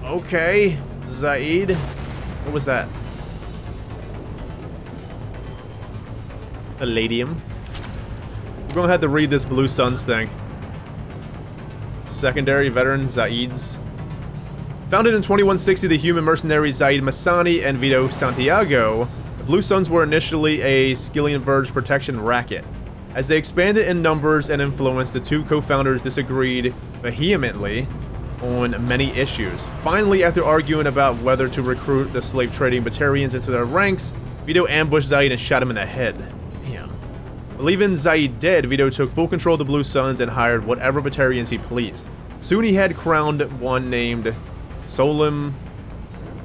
Okay, Zaeed. What was that? Palladium. We're gonna have to read this Blue Suns thing. Secondary veteran Zaeed's. Founded in 2160, the human mercenaries Zaeed Massani and Vito Santiago, the Blue Suns were initially a Skillian Verge protection racket. As they expanded in numbers and influence, the two co-founders disagreed vehemently on many issues. Finally, after arguing about whether to recruit the slave trading Batarians into their ranks, Vito ambushed Zaeed and shot him in the head. Damn. Believing Zaeed dead, Vito took full control of the Blue Suns and hired whatever Batarians he pleased. Soon he had crowned one named Solim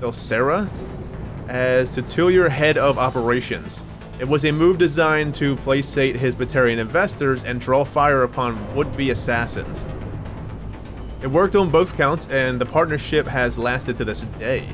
Delsera as titular head of operations. It was a move designed to placate his Batarian investors and draw fire upon would-be assassins. It worked on both counts, and the partnership has lasted to this day.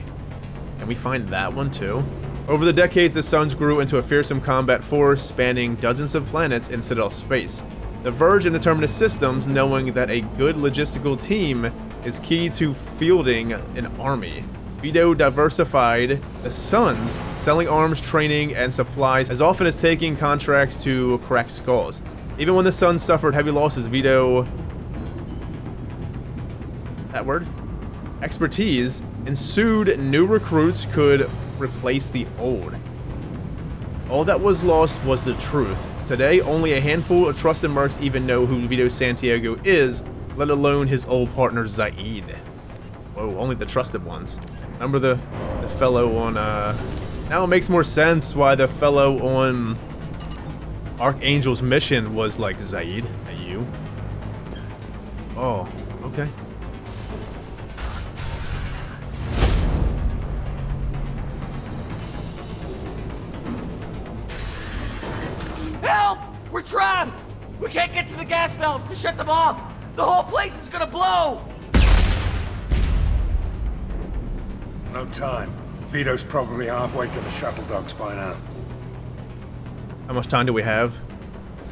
Can we find that one too? Over the decades, the Suns grew into a fearsome combat force spanning dozens of planets in Citadel space. The Verge and the Terminus systems, knowing that a good logistical team is key to fielding an army. Vito diversified the Suns, selling arms, training, and supplies as often as taking contracts to crack skulls. Even when the Suns suffered heavy losses, Vito... that word? Expertise ensued. New recruits could replace the old. All that was lost was the truth. Today, only a handful of trusted mercs even know who Vito Santiago is, let alone his old partner Zaeed. Whoa, only the trusted ones. Remember the fellow on, now it makes more sense why the fellow on Archangel's mission was like, Zaeed, are you? Oh, okay. Help! We're trapped! We can't get to the gas valves to shut them off! The whole place is gonna blow! No time. Vito's probably halfway to the shuttle docks by now. How much time do we have?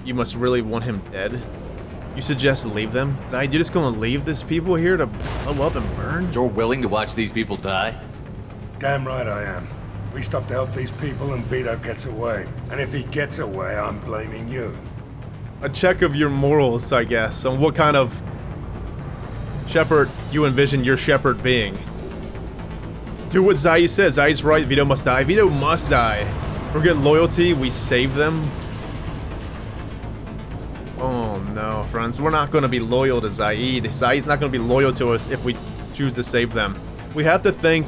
You must really want him dead. You suggest leave them? Zaeed, you're just gonna leave these people here to blow up and burn? You're willing to watch these people die? Damn right I am. We stop to help these people and Vito gets away. And if he gets away, I'm blaming you. A check of your morals, I guess, on what kind of Shepard you envision your Shepard being. Do what Zaeed says. Zaeed's right. Vito must die. Vito must die. Forget loyalty. We save them. Oh no, friends. We're not going to be loyal to Zaeed. Zaeed's not going to be loyal to us if we choose to save them. We have to think.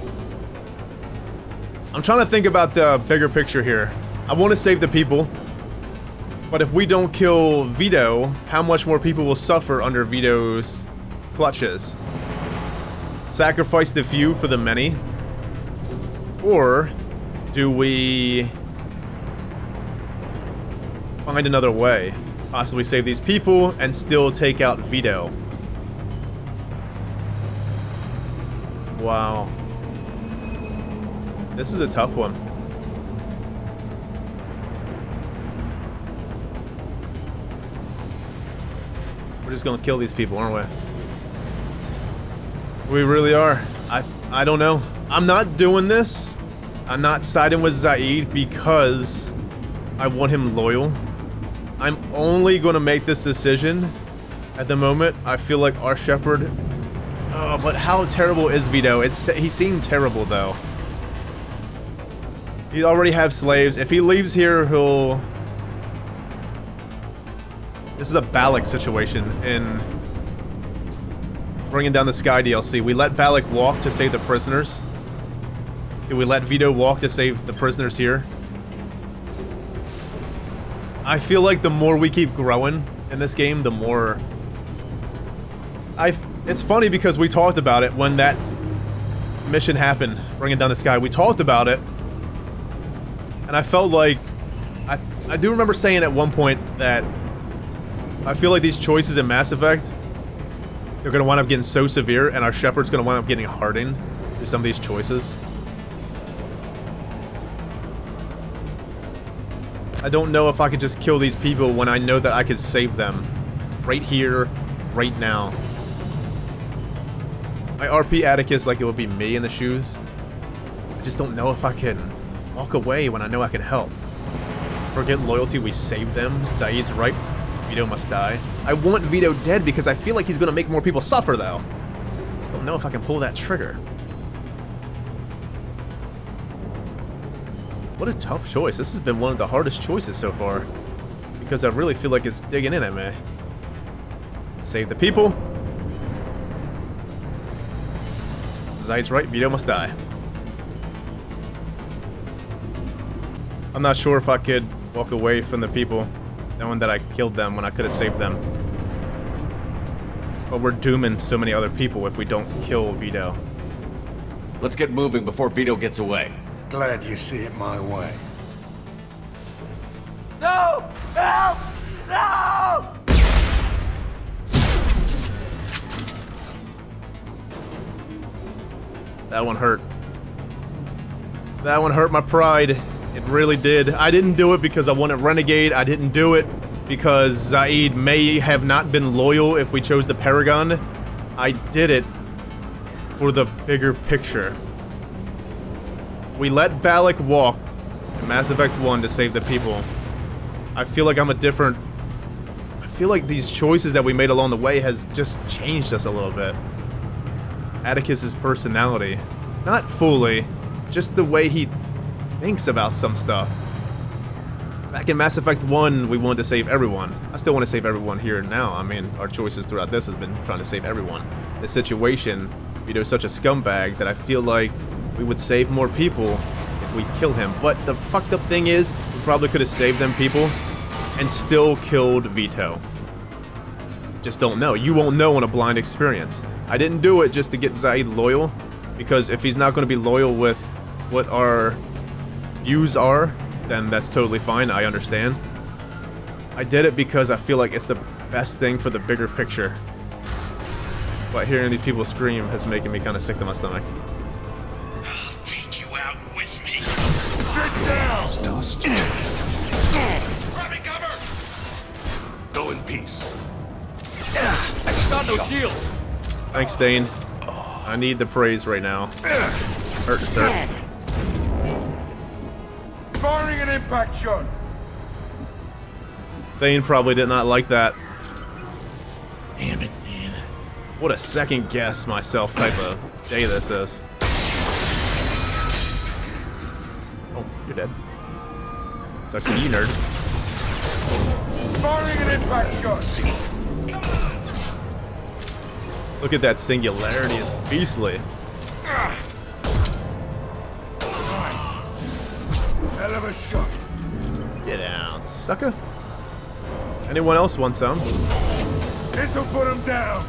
I'm trying to think about the bigger picture here. I want to save the people. But if we don't kill Vito, how much more people will suffer under Vito's clutches? Sacrifice the few for the many? Or do we find another way? Possibly save these people and still take out Vito. Wow. This is a tough one. We're just gonna kill these people, aren't we? We really are. I don't know. I'm not doing this. I'm not siding with Zaeed because I want him loyal. I'm only gonna make this decision at the moment. I feel like our Shepard. Oh, but how terrible is Vito? He seemed terrible though. He already have slaves. If he leaves here, he'll... This is a Balak situation in Bringing Down the Sky DLC. We let Balak walk to save the prisoners. Do we let Vito walk to save the prisoners here? I feel like the more we keep growing in this game, the more... It's funny because we talked about it when that mission happened, Bringing Down the Sky. We talked about it. And I felt like... I do remember saying at one point that I feel like these choices in Mass Effect, they're going to wind up getting so severe, and our Shepard's going to wind up getting hardened through some of these choices. I don't know if I could just kill these people when I know that I could save them. Right here, right now. I RP Atticus like it would be me in the shoes. I just don't know if I can walk away when I know I can help. Forget loyalty, we save them. Zaeed's right. Vito must die. I want Vito dead because I feel like he's going to make more people suffer, though. I just don't know if I can pull that trigger. What a tough choice. This has been one of the hardest choices so far. Because I really feel like it's digging in at me. Save the people. Zaeed's right, Vito must die. I'm not sure if I could walk away from the people, knowing that I killed them when I could have saved them. But we're dooming so many other people if we don't kill Vito. Let's get moving before Vito gets away. Glad you see it my way. No! Help! No! That one hurt. That one hurt my pride. It really did. I didn't do it because I wanted Renegade. I didn't do it because Zaeed may have not been loyal if we chose the Paragon. I did it for the bigger picture. We let Balak walk in Mass Effect 1 to save the people. I feel like I'm a different... I feel like these choices that we made along the way has just changed us a little bit. Atticus's personality. Not fully, just the way he thinks about some stuff. Back in Mass Effect 1, we wanted to save everyone. I still want to save everyone here and now. I mean, our choices throughout this has been trying to save everyone. The situation, Vito's such a scumbag that I feel like we would save more people if we kill him. But the fucked up thing is, we probably could have saved them people and still killed Vito. Just don't know. You won't know on a blind experience. I didn't do it just to get Zaeed loyal, because if he's not going to be loyal with what our views are, then that's totally fine. I understand. I did it because I feel like it's the best thing for the bigger picture. But hearing these people scream has making me kind of sick to my stomach. I'll take you out with me. Sit down! Dust. Grabbing cover! Go in peace. Got no shield. Thanks, Stain. I need the praise right now. Hurt, sir. Firing an impact shot! Thane probably did not like that. Damn it, man. What a second guess myself type of day this is. Oh, you're dead. Sucks to you, nerd. Firing an impact shot! Look at that singularity, it's beastly. Hell of a shot. Get out, sucker. Anyone else want some? This'll put him down.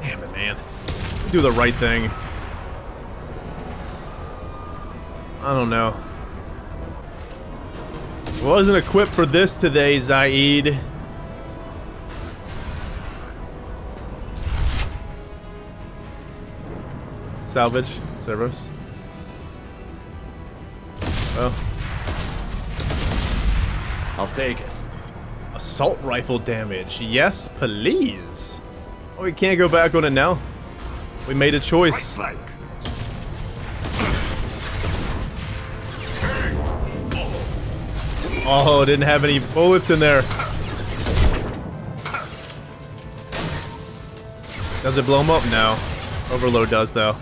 Damn it, man. Do the right thing. I don't know. Wasn't equipped for this today, Zaeed. Salvage, servos. Well, I'll take it. assault rifle damage. Yes, please. Oh, we can't go back on it now. We made a choice. Oh, didn't have any bullets in there. Does it blow them up? No. Overload does, though.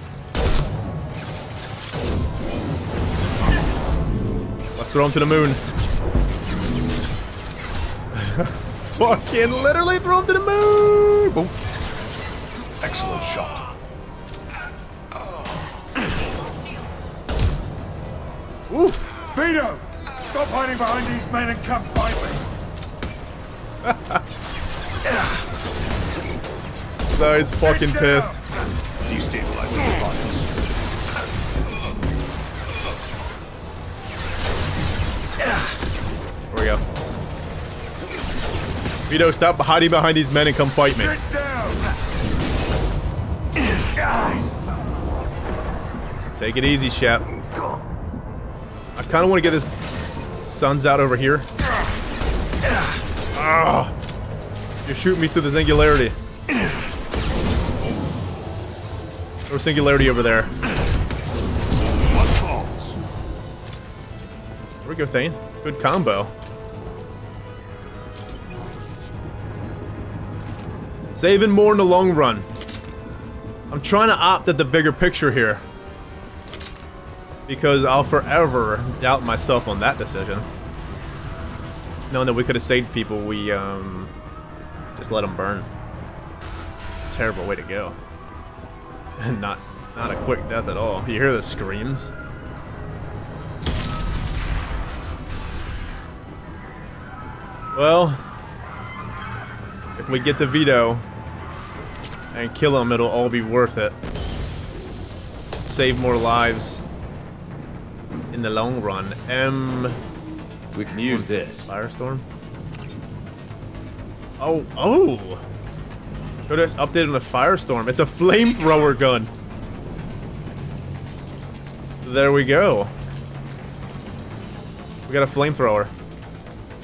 Let's throw him to the moon. Fucking literally throw him to the moon! Boom. Excellent shot. Ooh. Vito! Stop hiding behind these men and come fight me! Zaeed's fucking pissed. Destabilize the bodies. There we go. Vito, stop hiding behind these men and come fight me. Take it easy, Shep. I kind of want to get this Suns out over here. Ah, you're shooting me through the singularity. Or singularity over there. There we go, Thane. Good combo. Saving more in the long run. I'm trying to opt at the bigger picture here. Because I'll forever doubt myself on that decision. Knowing that we could have saved people, we just let them burn. Terrible way to go. And not a quick death at all. You hear the screams? Well, if we get the Vito and kill him, it'll all be worth it. Save more lives in the long run. We can use this. Firestorm. Oh. Could have updated on a Firestorm. It's a flamethrower gun. There we go. We got a flamethrower.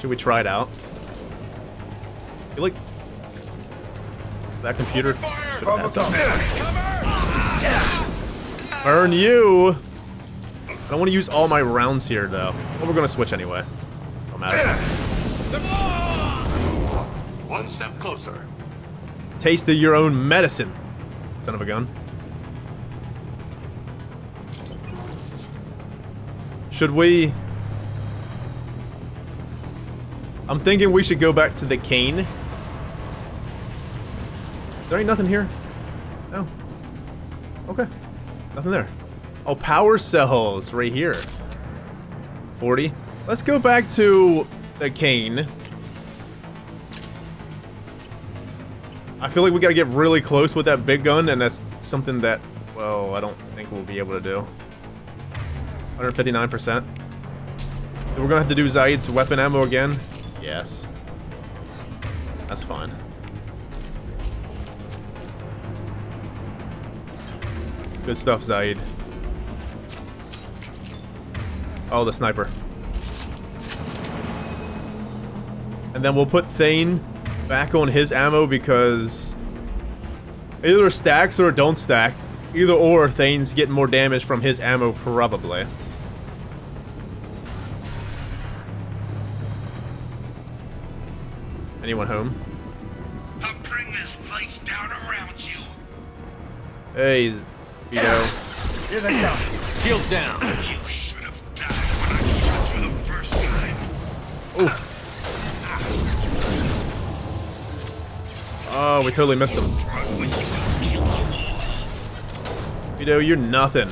Should we try it out? I feel like that computer should have had something. Burn you! I don't want to use all my rounds here, though. Well, we're gonna switch anyway. Don't matter. One step closer. Taste of your own medicine, son of a gun. Should we? I'm thinking we should go back to the cane. There ain't nothing here. No. Okay. Nothing there. Oh, power cells right here. 40. Let's go back to the cane. I feel like we gotta get really close with that big gun, and that's something that, well, I don't think we'll be able to do. 159%. We're gonna have to do Zaeed's weapon ammo again. Yes. That's fine. Good stuff, Zaeed. Oh, the sniper. And then we'll put Thane back on his ammo because either it stacks or it don't stack. Either or, Thane's getting more damage from his ammo, probably. Anyone home? I'll bring this place down around you. Hey, Vito. Here they come. Shields down. You should have died when I shot you the first time. Ooh. Oh, we totally missed him. Vito, you're nothing.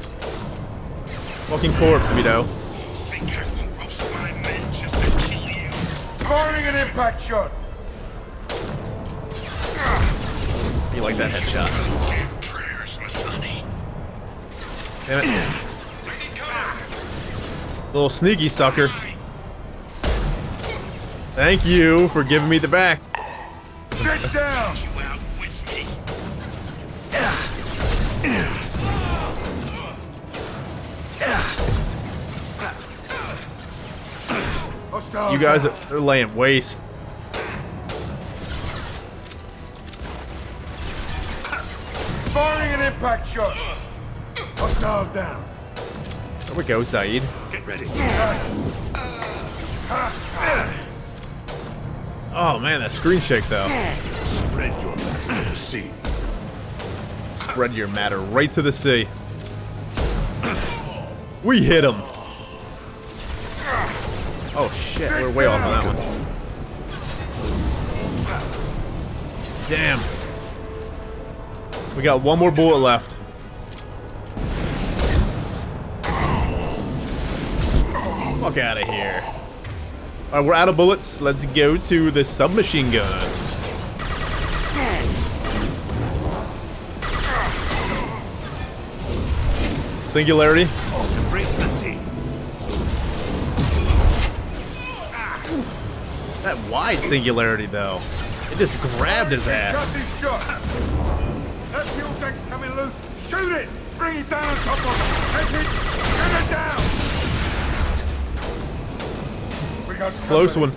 Walking corpse, Vito. Think I will roast my men just to kill you? Firing an impact shot. You like that headshot. Damn prayers, Masani. Damn it. Little sneaky sucker. Thank you for giving me the back. Sit down. You out with me. Hostile You guys down. are laying waste. Firing an impact shot. Hostile down. There we go, Zaeed. Get ready. Oh man, that screen shake though. Spread your matter to the sea. Spread your matter right to the sea. We hit him. Oh shit, we're way off on that one. Damn. We got one more bullet left. Fuck out of here. Alright, we're out of bullets. Let's go to the submachine gun. Singularity. Embrace the sea. That wide singularity, though. It just grabbed his ass. That fuel tank's coming loose. Shoot it! Bring it down on top of it! Take it! Shoot it down! We got Close one.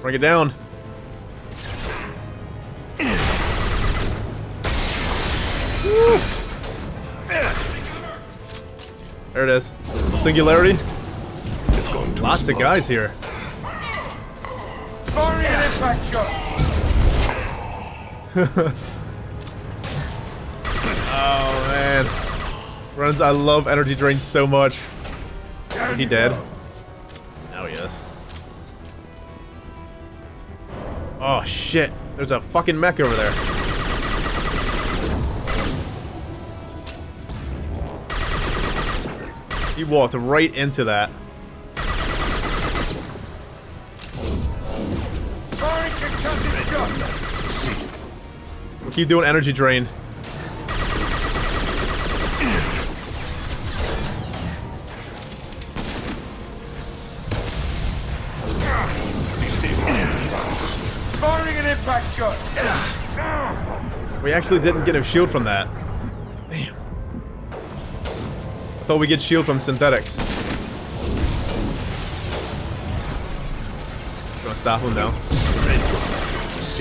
Bring it down. Woo. There it is. Singularity. Lots of guys here. Firing an impact shot! Oh man. Runs, I love energy drain so much. Is he dead? Now he is. Oh shit. There's a fucking mech over there. He walked right into that. We'll keep doing energy drain. Firing an impact shot! We actually didn't get a shield from that. Damn. I thought we get shield from synthetics. Gonna stop him now.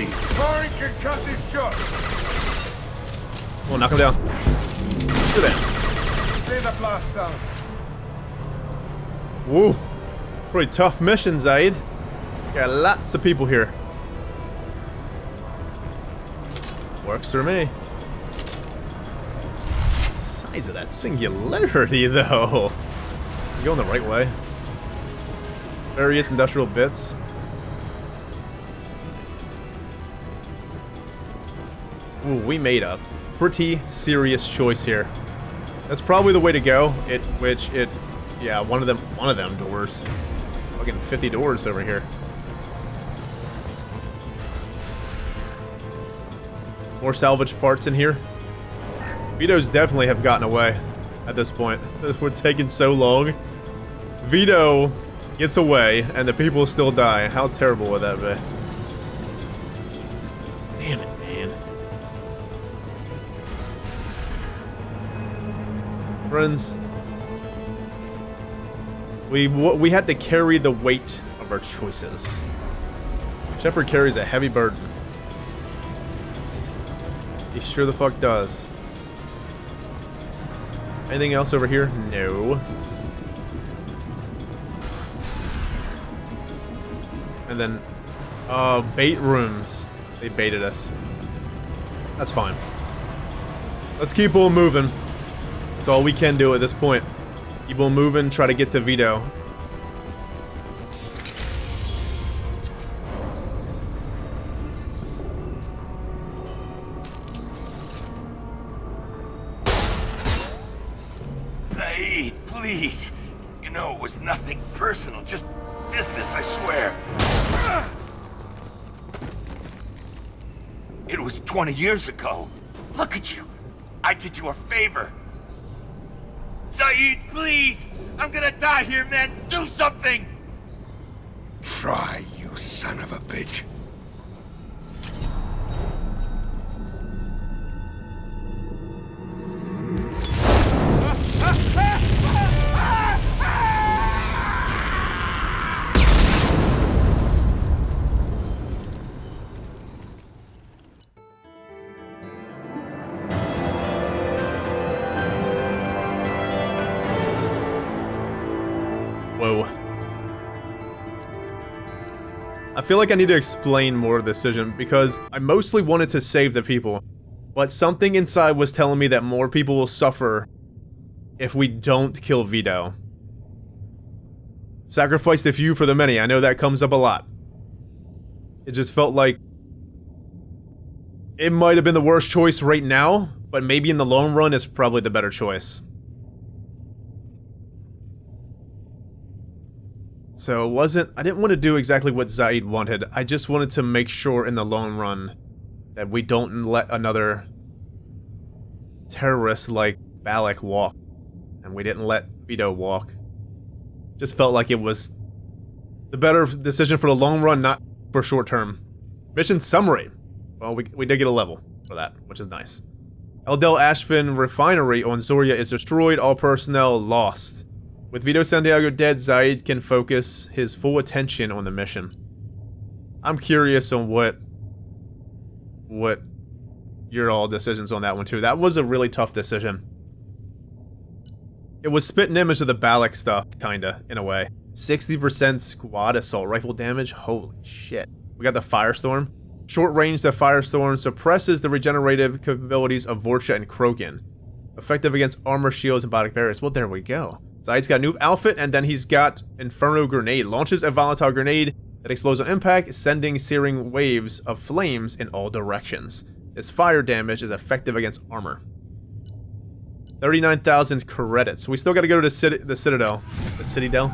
Firing concussive shot! We'll knock him down. Sit down. Clear the blast zone. Woo. Pretty tough mission, Zaeed. Got lots of people here. Works for me. Size of that singularity, though. You going the right way? Various industrial bits. Ooh, we made a pretty serious choice here. That's probably the way to go. Yeah, one of them doors. Fucking 50 doors over here. More salvage parts in here. Vito's definitely have gotten away at this point. We're taking so long. Vito gets away and the people still die. How terrible would that be? Damn it, man. Friends, we had to carry the weight of our choices. Shepard carries a heavy burden. He sure the fuck does. Anything else over here? No. And then, bait rooms. They baited us. That's fine. Let's keep on moving. That's all we can do at this point. Keep on moving, try to get to Vito. Zaeed, please. You know it was nothing personal, just business, I swear. It was 20 years ago. Look at you. I did you a favor. Zaeed, please! I'm gonna die here, man! Do something! Try, you son of a bitch. Whoa. I feel like I need to explain more of the decision because I mostly wanted to save the people, but something inside was telling me that more people will suffer if we don't kill Vito. Sacrifice the few for the many. I know that comes up a lot. It just felt like it might have been the worst choice right now, but maybe in the long run it's probably the better choice. So I didn't want to do exactly what Zaeed wanted. I just wanted to make sure in the long run that we don't let another terrorist like Balak walk. And we didn't let Vito walk. Just felt like it was the better decision for the long run, not for short term. Mission summary. Well, we did get a level for that, which is nice. Eldel Ashvin refinery on Zoria is destroyed, all personnel lost. With Vito Santiago dead, Zaeed can focus his full attention on the mission. I'm curious on what your all decisions on that one too. That was a really tough decision. It was spit an image of the Balak stuff, kinda, in a way. 60% squad assault rifle damage? Holy shit. We got the Firestorm. Short range, the Firestorm suppresses the regenerative capabilities of Vorcha and Krogan. Effective against armor, shields, and biotic barriers. Well, there we go. Zaeed's got a new outfit, and then he's got Inferno Grenade. Launches a volatile grenade that explodes on impact, sending searing waves of flames in all directions. Its fire damage is effective against armor. 39,000 credits. We still gotta go to the Citadel. The Citadel.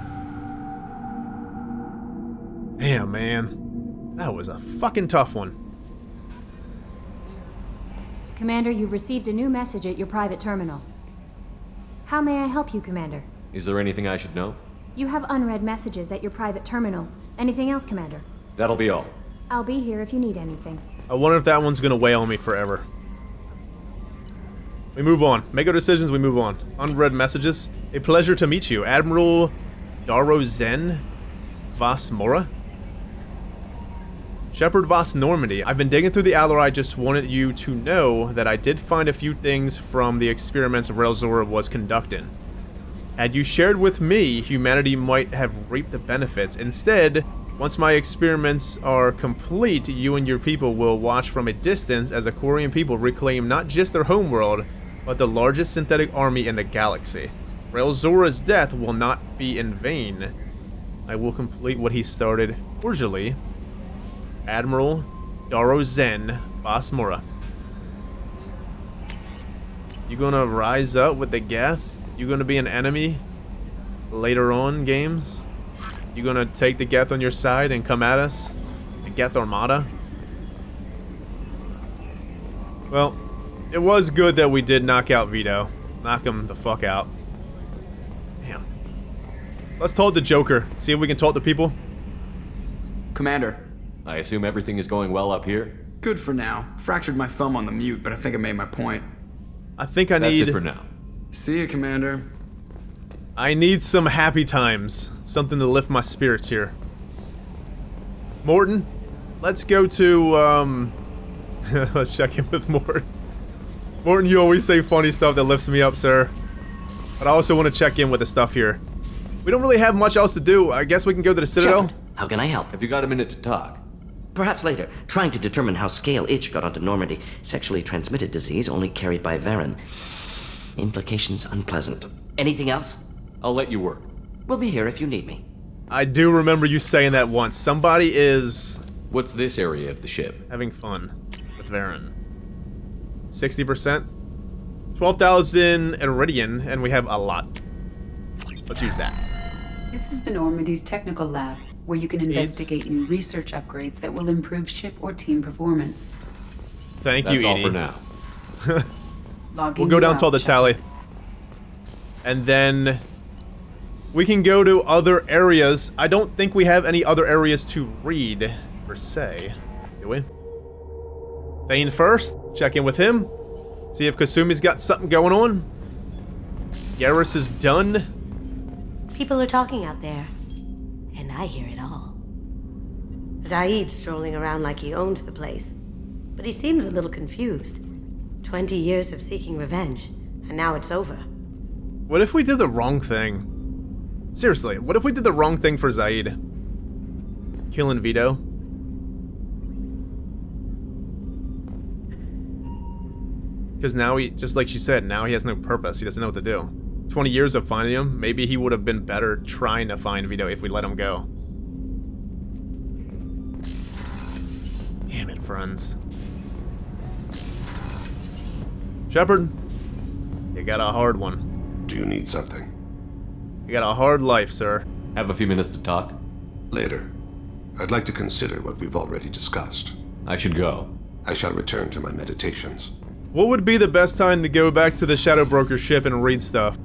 Damn, man. That was a fucking tough one. Commander, you've received a new message at your private terminal. How may I help you, Commander? Is there anything I should know? You have unread messages at your private terminal. Anything else, Commander? That'll be all. I'll be here if you need anything. I wonder if that one's gonna weigh on me forever. We move on. Make our decisions, we move on. Unread messages. A pleasure to meet you. Admiral Darozen Vas Mora? Shepard Vas Normandy. I've been digging through the Alloy. I just wanted you to know that I did find a few things from the experiments Relzora was conducting. Had you shared with me, humanity might have reaped the benefits. Instead, once my experiments are complete, you and your people will watch from a distance as Aquarian people reclaim not just their homeworld, but the largest synthetic army in the galaxy. Relzora's death will not be in vain. I will complete what he started cordially. Admiral Darozen Vas Mora. You gonna rise up with the Geth? You gonna be an enemy later on games? You gonna take the Geth on your side and come at us? The Geth Armada? Well, it was good that we did knock out Vito. Knock him the fuck out. Damn. Let's talk to Joker. See if we can talk to people. Commander. I assume everything is going well up here? Good for now. Fractured my thumb on the mute, but I think I made my point. I think I need... That's it for now. See you, Commander. I need some happy times. Something to lift my spirits here. Morton, let's go to, let's check in with Morton. Morton, you always say funny stuff that lifts me up, sir. But I also want to check in with the stuff here. We don't really have much else to do. I guess we can go to the Citadel? Shepard, how can I help? Have you got a minute to talk? Perhaps later. Trying to determine how Scale Itch got onto Normandy. Sexually transmitted disease only carried by Varen. Implications unpleasant. Anything else? I'll let you work. We'll be here if you need me. I do remember you saying that once. Somebody is... What's this area of the ship? Having fun with Varen. 60%? 12,000 Iridian, and we have a lot. Let's use that. This is the Normandy's technical lab, where you can investigate new research upgrades that will improve ship or team performance. Thank you, Edie. That's all for now. We'll go down to the tally. And then we can go to other areas. I don't think we have any other areas to read, per se. Do we? Thane first. Check in with him. See if Kasumi's got something going on. Garrus is done. People are talking out there, and I hear it all. Zaeed strolling around like he owns the place, but he seems a little confused. 20 years of seeking revenge, and now it's over. What if we did the wrong thing? Seriously, what if we did the wrong thing for Zaeed? Killing Vito? Because now he, just like she said, now he has no purpose. He doesn't know what to do. 20 years of finding him, maybe he would have been better trying to find Vito if we let him go. Damn it, friends. Shepard, you got a hard one. Do you need something? You got a hard life, sir. Have a few minutes to talk? Later. I'd like to consider what we've already discussed. I should go. I shall return to my meditations. What would be the best time to go back to the Shadow Broker ship and read stuff?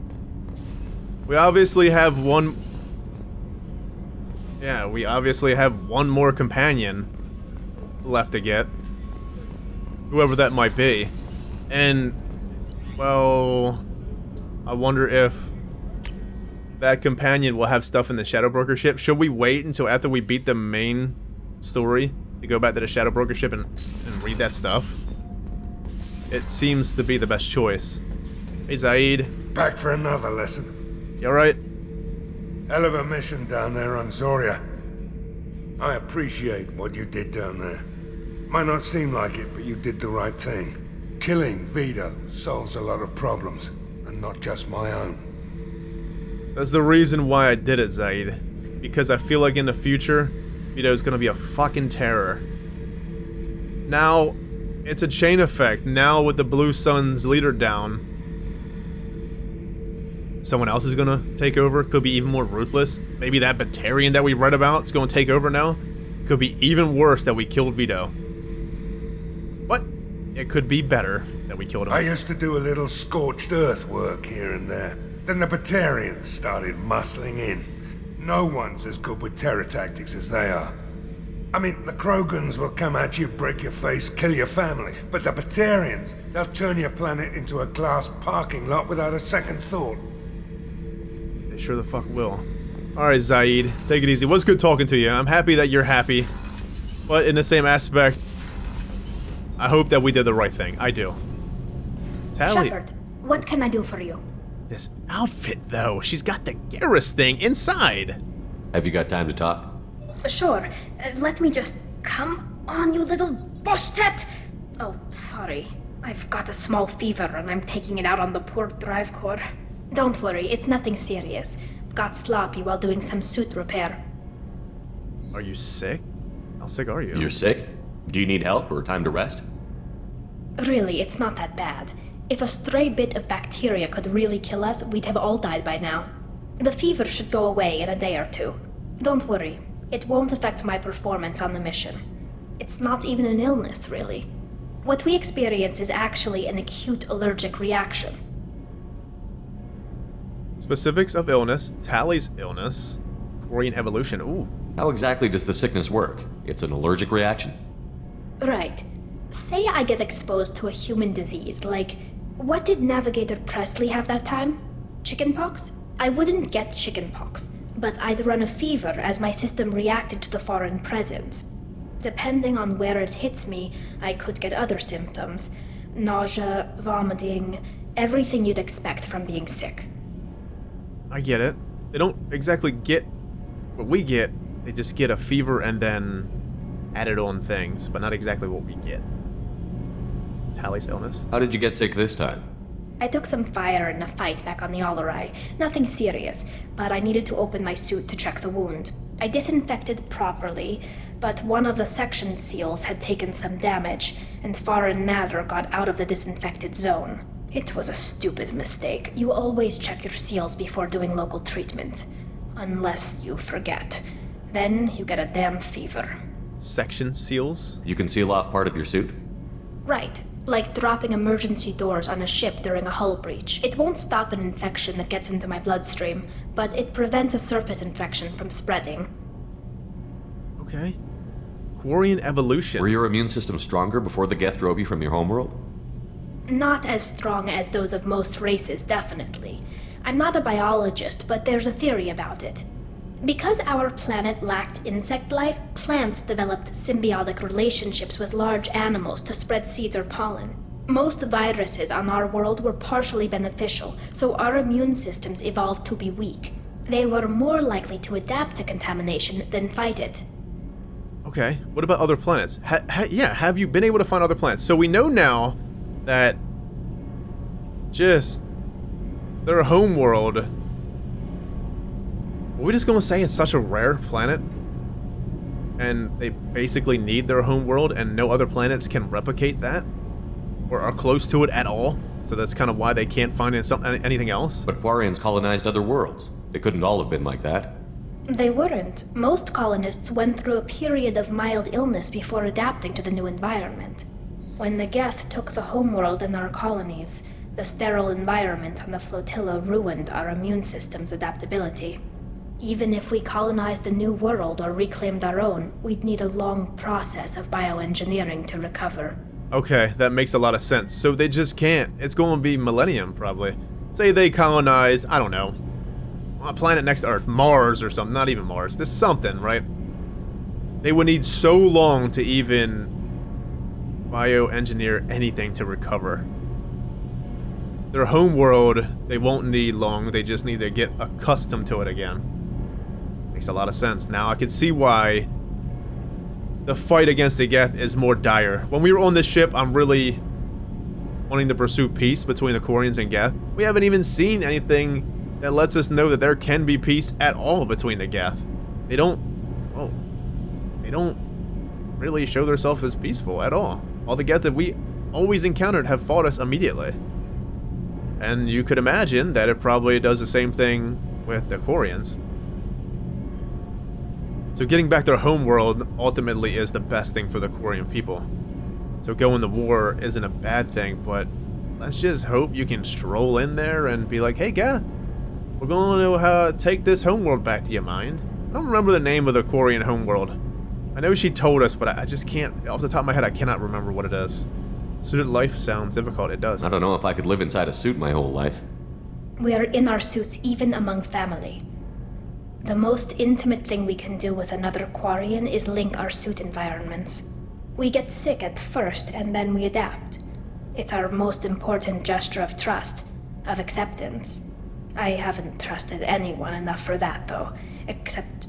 We obviously have one... Yeah, we obviously have one more companion left to get. Whoever that might be. And, well... I wonder if that companion will have stuff in the Shadow Broker ship. Should we wait until after we beat the main story to go back to the Shadow Broker ship and read that stuff? It seems to be the best choice. Hey, Zaeed. Back for another lesson. You alright? Hell of a mission down there on Zoria. I appreciate what you did down there. Might not seem like it, but you did the right thing. Killing Vito solves a lot of problems, and not just my own. That's the reason why I did it, Zaeed. Because I feel like in the future, Vito's gonna be a fucking terror. Now, it's a chain effect. Now with the Blue Sun's leader down, someone else is gonna take over. Could be even more ruthless. Maybe that Batarian that we read about is gonna take over now. Could be even worse that we killed Vito. But it could be better that we killed him. I used to do a little scorched earth work here and there. Then the Batarians started muscling in. No one's as good with terror tactics as they are. I mean, the Krogans will come at you, break your face, kill your family. But the Batarians, they'll turn your planet into a glass parking lot without a second thought. They sure the fuck will. Alright, Zaeed, take it easy. It was good talking to you. I'm happy that you're happy. But in the same aspect, I hope that we did the right thing. I do. Tally. Shepard, what can I do for you? This outfit, though. She's got the Garrus thing inside. Have you got time to talk? Sure. Let me just... Come on, you little boshtet! Oh, sorry. I've got a small fever and I'm taking it out on the poor drive core. Don't worry, it's nothing serious. Got sloppy while doing some suit repair. Are you sick? How sick are you? You're sick? Do you need help or time to rest? Really, it's not that bad. If a stray bit of bacteria could really kill us, we'd have all died by now. The fever should go away in a day or two. Don't worry. It won't affect my performance on the mission. It's not even an illness, really. What we experience is actually an acute allergic reaction. Specifics of illness, Tally's illness, Quarian evolution, ooh. How exactly does the sickness work? It's an allergic reaction? Right. Say I get exposed to a human disease, like... What did Navigator Presley have that time? Chickenpox? I wouldn't get chickenpox, but I'd run a fever as my system reacted to the foreign presence. Depending on where it hits me, I could get other symptoms. Nausea, vomiting, everything you'd expect from being sick. I get it. They don't exactly get what we get. They just get a fever and then added on things, but not exactly what we get. Tally's illness. How did you get sick this time? I took some fire in a fight back on the Allerai. Nothing serious, but I needed to open my suit to check the wound. I disinfected properly, but one of the section seals had taken some damage, and foreign matter got out of the disinfected zone. It was a stupid mistake. You always check your seals before doing local treatment. Unless you forget. Then you get a damn fever. Section seals? You can seal off part of your suit? Right. Like dropping emergency doors on a ship during a hull breach. It won't stop an infection that gets into my bloodstream, but it prevents a surface infection from spreading. Okay. Quarian evolution. Were your immune system stronger before the Geth drove you from your homeworld? Not as strong as those of most races, definitely. I'm not a biologist, but there's a theory about it. Because our planet lacked insect life, plants developed symbiotic relationships with large animals to spread seeds or pollen. Most viruses on our world were partially beneficial, so our immune systems evolved to be weak. They were more likely to adapt to contamination than fight it. Okay, what about other planets? Yeah, have you been able to find other planets? So we know now that just their homeworld... Are we just gonna say it's such a rare planet? And they basically need their home world and no other planets can replicate that? Or are close to it at all? So that's kind of why they can't find anything else? But Quarians colonized other worlds. They couldn't all have been like that. They weren't. Most colonists went through a period of mild illness before adapting to the new environment. When the Geth took the homeworld and our colonies, the sterile environment on the flotilla ruined our immune system's adaptability. Even if we colonized a new world or reclaimed our own, we'd need a long process of bioengineering to recover. Okay, that makes a lot of sense. So they just can't. It's going to be millennium, probably. Say they colonized, I don't know, a planet next to Earth, Mars or something. Not even Mars. There's something, right? They would need so long to even bioengineer anything to recover. Their home world, they won't need long. They just need to get accustomed to it again. Makes a lot of sense. Now I can see why the fight against the Geth is more dire. When we were on this ship, I'm really wanting to pursue peace between the Quarians and Geth. We haven't even seen anything that lets us know that there can be peace at all between the Geth. They don't really show themselves as peaceful at all. All the Geth that we always encountered have fought us immediately. And you could imagine that it probably does the same thing with the Quarians. So getting back their home world ultimately is the best thing for the Quarian people. So going to war isn't a bad thing, but let's just hope you can stroll in there and be like, hey Geth, we're going to take this homeworld back to your mind. I don't remember the name of the Quarian homeworld. I know she told us, but I just can't, off the top of my head, I cannot remember what it is. Suited life sounds difficult, it does. I don't know if I could live inside a suit my whole life. We are in our suits even among family. The most intimate thing we can do with another Quarian is link our suit environments. We get sick at first, and then we adapt. It's our most important gesture of trust, of acceptance. I haven't trusted anyone enough for that, though. Except,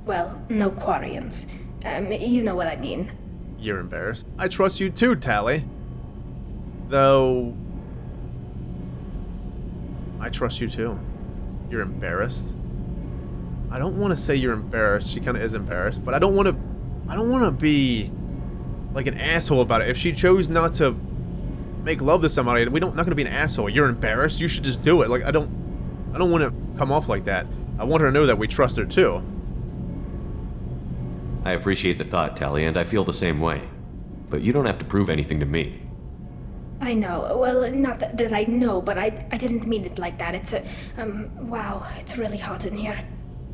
well, no Quarians. You know what I mean. You're embarrassed. I trust you too, Tali. Though... I trust you too. You're embarrassed? I don't want to say you're embarrassed. She kind of is embarrassed, but I don't want to be like an asshole about it. If she chose not to make love to somebody, not going to be an asshole. You're embarrassed. You should just do it. Like I don't want to come off like that. I want her to know that we trust her too. I appreciate the thought, Tali, and I feel the same way. But you don't have to prove anything to me. I know. Well, not that I know, but I didn't mean it like that. It's wow, it's really hot in here.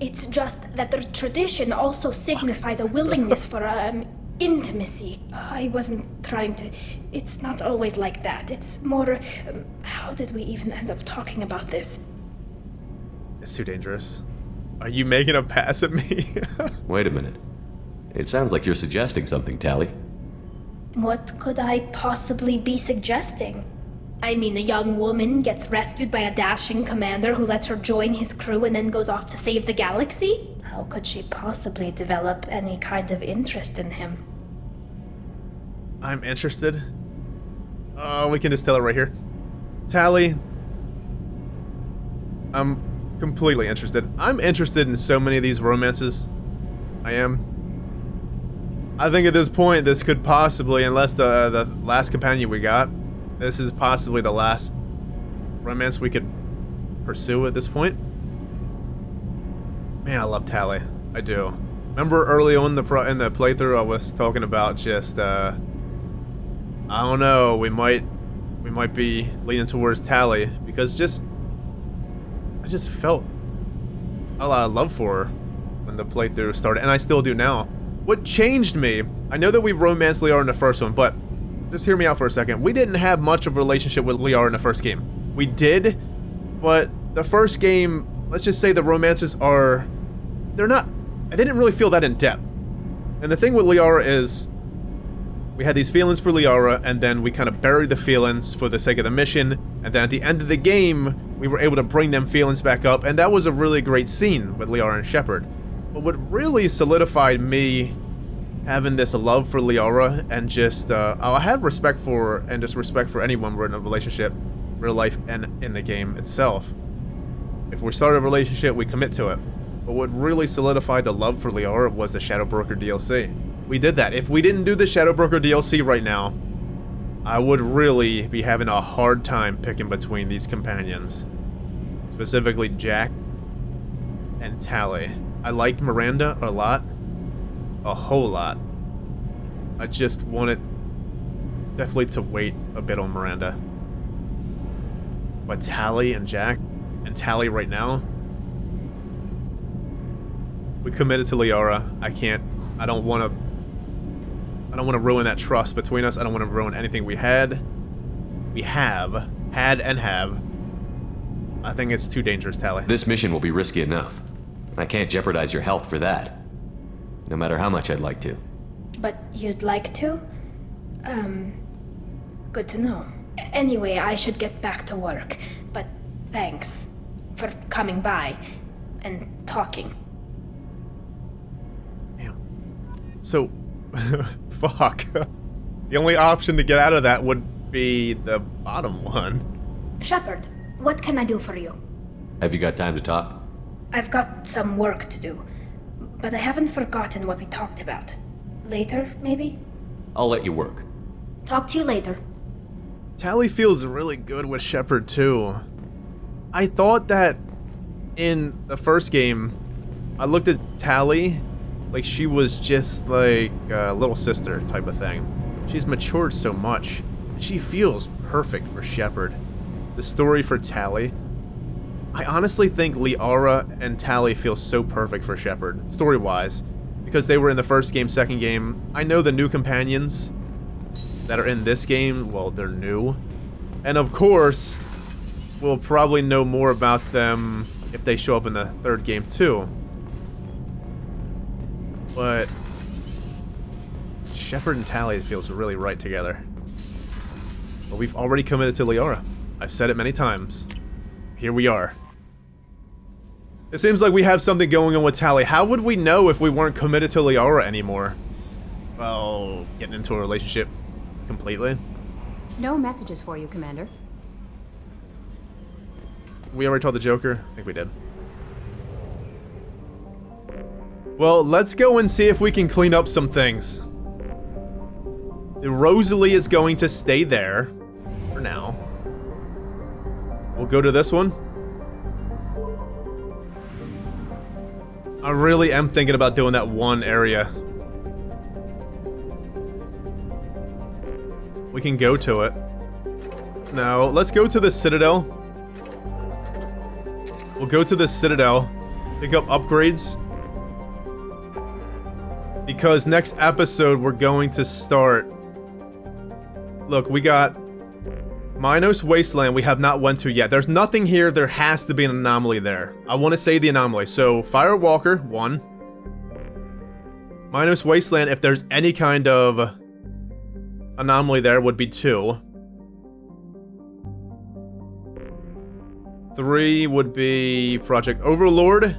It's just that the tradition also signifies a willingness for, intimacy. I wasn't trying to... It's not always like that. It's more... how did we even end up talking about this? It's too dangerous. Are you making a pass at me? Wait a minute. It sounds like you're suggesting something, Tali. What could I possibly be suggesting? I mean, a young woman gets rescued by a dashing commander who lets her join his crew and then goes off to save the galaxy? How could she possibly develop any kind of interest in him? I'm interested. Oh, we can just tell it right here. Tali, I'm completely interested. I'm interested in so many of these romances. I am. I think at this point, this could possibly, unless the last companion we got, this is possibly the last romance we could pursue at this point. Man, I love Tali. I do. Remember early on in the playthrough, I was talking about just, I don't know, we might be leaning towards Tali because I just felt a lot of love for her when the playthrough started, and I still do now. What changed me, I know that we romanced Liara in the first one, but just hear me out for a second. We didn't have much of a relationship with Liara in the first game. We did, but the first game, let's just say the romances are, I didn't really feel that in depth. And the thing with Liara is, we had these feelings for Liara, and then we kind of buried the feelings for the sake of the mission, and then at the end of the game, we were able to bring them feelings back up, and that was a really great scene with Liara and Shepard. But what really solidified me having this love for Liara and just, I have respect for her and just respect for anyone we're in a relationship, real life and in the game itself. If we start a relationship, we commit to it. But what really solidified the love for Liara was the Shadow Broker DLC. We did that. If we didn't do the Shadow Broker DLC right now, I would really be having a hard time picking between these companions. Specifically Jack and Tali. I like Miranda a lot. A whole lot. I just wanted definitely to wait a bit on Miranda. But Tali and Jack, and Tali right now, we committed to Liara. I don't want to ruin that trust between us. I don't want to ruin anything we have. I think it's too dangerous, Tali. This mission will be risky enough. I can't jeopardize your health for that. No matter how much I'd like to. But you'd like to? Good to know. Anyway, I should get back to work. But thanks for coming by and talking. Damn. So, fuck. The only option to get out of that would be the bottom one. Shepard, what can I do for you? Have you got time to talk? I've got some work to do, but I haven't forgotten what we talked about. Later, maybe? I'll let you work. Talk to you later. Tali feels really good with Shepard too. I thought that in the first game, I looked at Tali like she was just like a little sister type of thing. She's matured so much. She feels perfect for Shepard. The story for Tali. I honestly think Liara and Tali feel so perfect for Shepard, story-wise, because they were in the first game, second game. I know the new companions that are in this game, well, they're new. And of course, we'll probably know more about them if they show up in the third game too. But Shepard and Tali feels really right together. But we've already committed to Liara. I've said it many times. Here we are. It seems like we have something going on with Tali. How would we know if we weren't committed to Liara anymore? Well, getting into a relationship completely. No messages for you, Commander. We already told the Joker? I think we did. Well, let's go and see if we can clean up some things. Rosalie is going to stay there for now. We'll go to this one. I really am thinking about doing that one area. We can go to it. No, let's go to the Citadel. We'll go to the Citadel, pick up upgrades. Because next episode we're going to start... Look, we got Minos Wasteland we have not went to yet. There's nothing here. There has to be an anomaly there. I want to say the anomaly. So, Firewalker, 1. Minos Wasteland, if there's any kind of anomaly there, would be 2. 3 would be Project Overlord.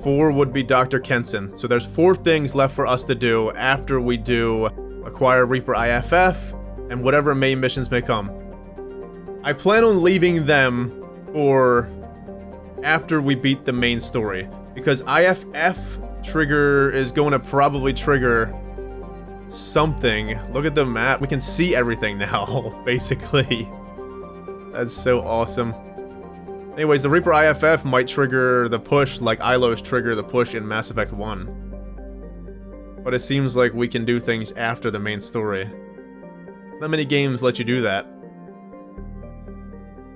4 would be Dr. Kenson. So there's 4 things left for us to do after we do acquire Reaper IFF and whatever main missions may come. I plan on leaving them for after we beat the main story, because IFF trigger is going to probably trigger something. Look at the map. We can see everything now, basically. That's so awesome. Anyways, the Reaper IFF might trigger the push like Ilos trigger the push in Mass Effect 1. But it seems like we can do things after the main story. Not many games let you do that.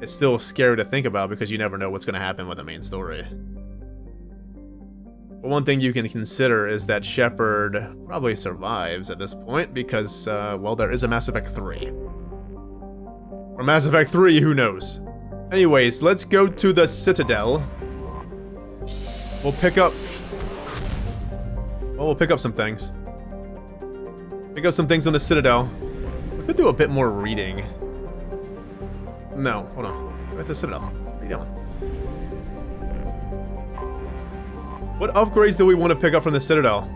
It's still scary to think about because you never know what's going to happen with the main story. But one thing you can consider is that Shepard probably survives at this point because, well, there is a Mass Effect 3. Or Mass Effect 3, who knows? Anyways, let's go to the Citadel. We'll pick up... Well, we'll pick up some things. Pick up some things on the Citadel. We could do a bit more reading. No, hold on. We're at the Citadel. What are you doing? What upgrades do we want to pick up from the Citadel?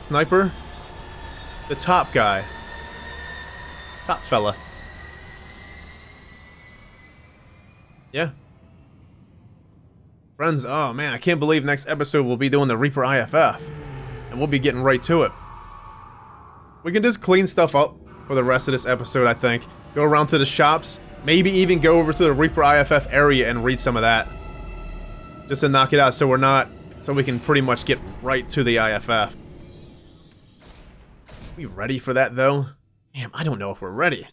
Sniper? The top guy. Top fella. Yeah. Friends, oh man, I can't believe next episode we'll be doing the Reaper IFF. And we'll be getting right to it. We can just clean stuff up for the rest of this episode, I think. Go around to the shops. Maybe even go over to the Reaper IFF area and read some of that. Just to knock it out so we're not so we can pretty much get right to the IFF. We ready for that, though? Damn, I don't know if we're ready.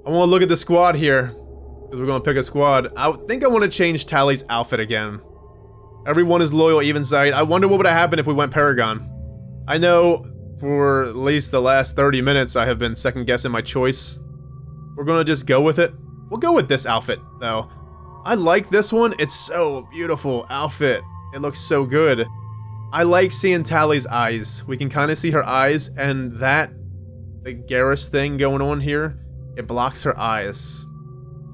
I want to look at the squad here, because we're going to pick a squad. I think I want to change Tally's outfit again. Everyone is loyal, even Zaeed. I wonder what would have happened if we went Paragon. I know for at least the last 30 minutes I have been second-guessing my choice. We're going to just go with it. We'll go with this outfit, though. I like this one. It's so beautiful outfit. It looks so good. I like seeing Tally's eyes. We can kind of see her eyes, and that the Garrus thing going on here, it blocks her eyes.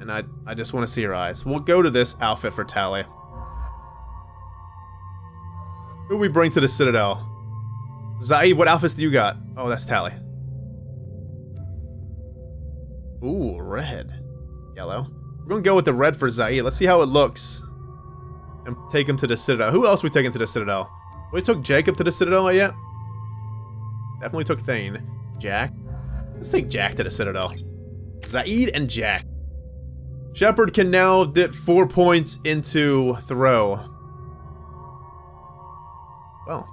And I just want to see her eyes. We'll go to this outfit for Tally. Who do we bring to the Citadel? Zaeed, what outfits do you got? Oh, that's Tally. Ooh, red. Yellow. We're going to go with the red for Zaeed. Let's see how it looks. And take him to the Citadel. Who else we taking to the Citadel? We took Jacob to the Citadel yet? Definitely took Thane. Jack. Let's take Jack to the Citadel. Zaeed and Jack. Shepard can now dip 4 points into throw. Well.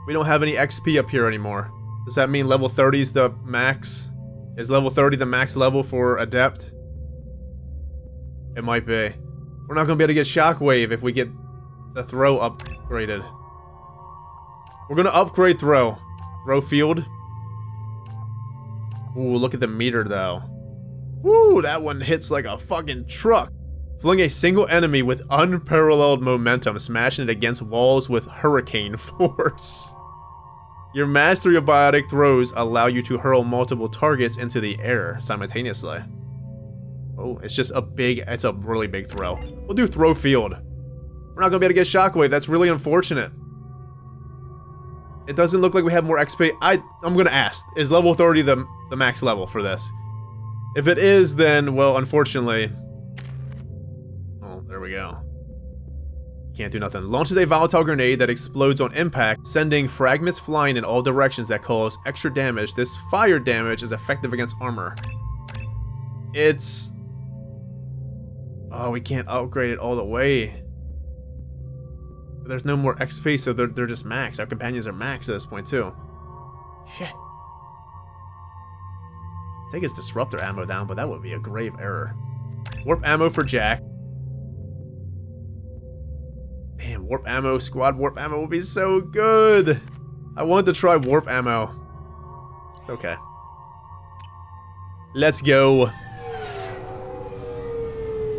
We don't have any XP up here anymore. Does that mean level 30 is the max? Is level 30 the max level for Adept? It might be. We're not going to be able to get Shockwave if we get the throw upgraded. We're going to upgrade throw. Throw field. Ooh, look at the meter though. Woo, that one hits like a fucking truck. Fling a single enemy with unparalleled momentum, smashing it against walls with hurricane force. Your mastery of biotic throws allow you to hurl multiple targets into the air simultaneously. Oh, it's just a really big throw. We'll do throw field. We're not gonna be able to get Shockwave. That's really unfortunate. It doesn't look like we have more XP. I'm gonna ask, is level 30 the max level for this? If it is, then, well, unfortunately... Oh, there we go. Can't do nothing. Launches a volatile grenade that explodes on impact, sending fragments flying in all directions that cause extra damage. This fire damage is effective against armor. It's... Oh, we can't upgrade it all the way. There's no more XP, so they're just max. Our companions are max at this point, too. Shit. Take his disruptor ammo down, but that would be a grave error. Warp ammo for Jack. Man, warp ammo, squad warp ammo would be so good. I wanted to try warp ammo. Okay. Let's go.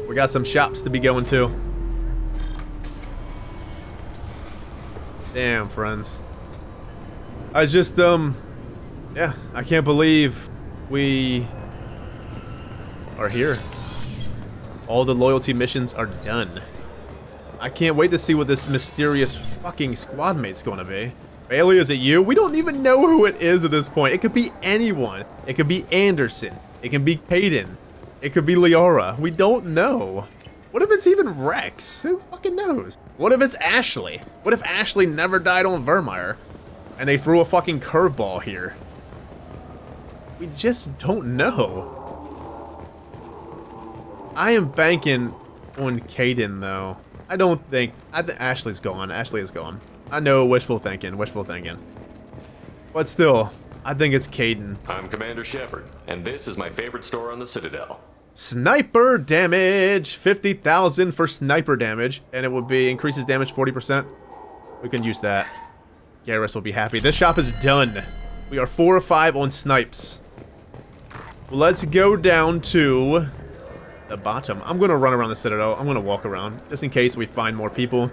We got some shops to be going to. Damn, friends. I just, yeah, I can't believe we are here. All the loyalty missions are done. I can't wait to see what this mysterious fucking squad mate's gonna be. Bailey, is it you? We don't even know who it is at this point. It could be anyone. It could be Anderson. It can be Caden. It could be Liara. We don't know. What if it's even Rex? Who fucking knows? What if it's Ashley? What if Ashley never died on Vermeer? And they threw a fucking curveball here? We just don't know. I am banking on Caden, though. I think Ashley's gone. Ashley is gone. I know, wishful thinking, wishful thinking. But still, I think it's Caden. I'm Commander Shepard, and this is my favorite store on the Citadel. Sniper damage! 50,000 for sniper damage, and it would be increases damage 40%. We can use that. Garrus will be happy. This shop is done. We are 4 or 5 on snipes. Let's go down to the bottom. I'm going to run around the Citadel. I'm going to walk around, just in case we find more people.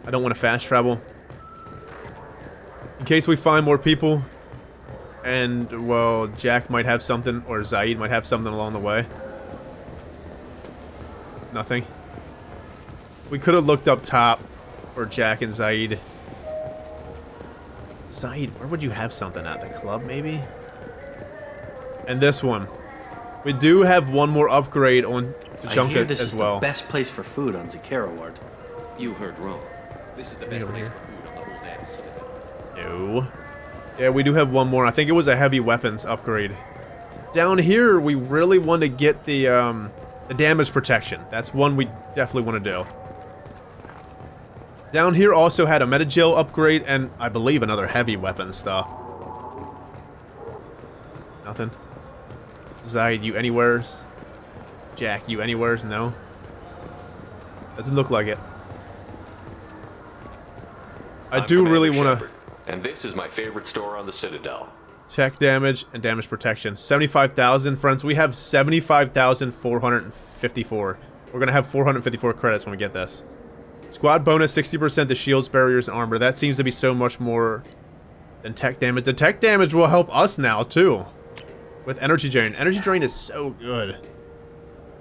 I don't want to fast travel. In case we find more people. And, well, Jack might have something, or Zaeed might have something along the way. Nothing. We could have looked up top for Jack and Zaeed. Zaeed, where would you have something at? The club, maybe? And this one. We do have one more upgrade on Junket this as is well. The best place for food on Zakera Ward. You heard wrong. This is the best place for food on the whole damn Citadel. No. Yeah, we do have one more. I think it was a heavy weapons upgrade. Down here, we really want to get the damage protection. That's one we definitely want to do. Down here also had a metagel upgrade and I believe another heavy weapon stuff. Nothing. Zaeed, you anywheres? Jack, you anywheres? No. Doesn't look like it. I do really want to... And this is my favorite store on the Citadel. Tech damage and damage protection. 75,000, friends. We have 75,454. We're going to have 454 credits when we get this. Squad bonus, 60% to shields, barriers, and armor. That seems to be so much more than tech damage. The tech damage will help us now, too. With energy drain. Energy drain is so good.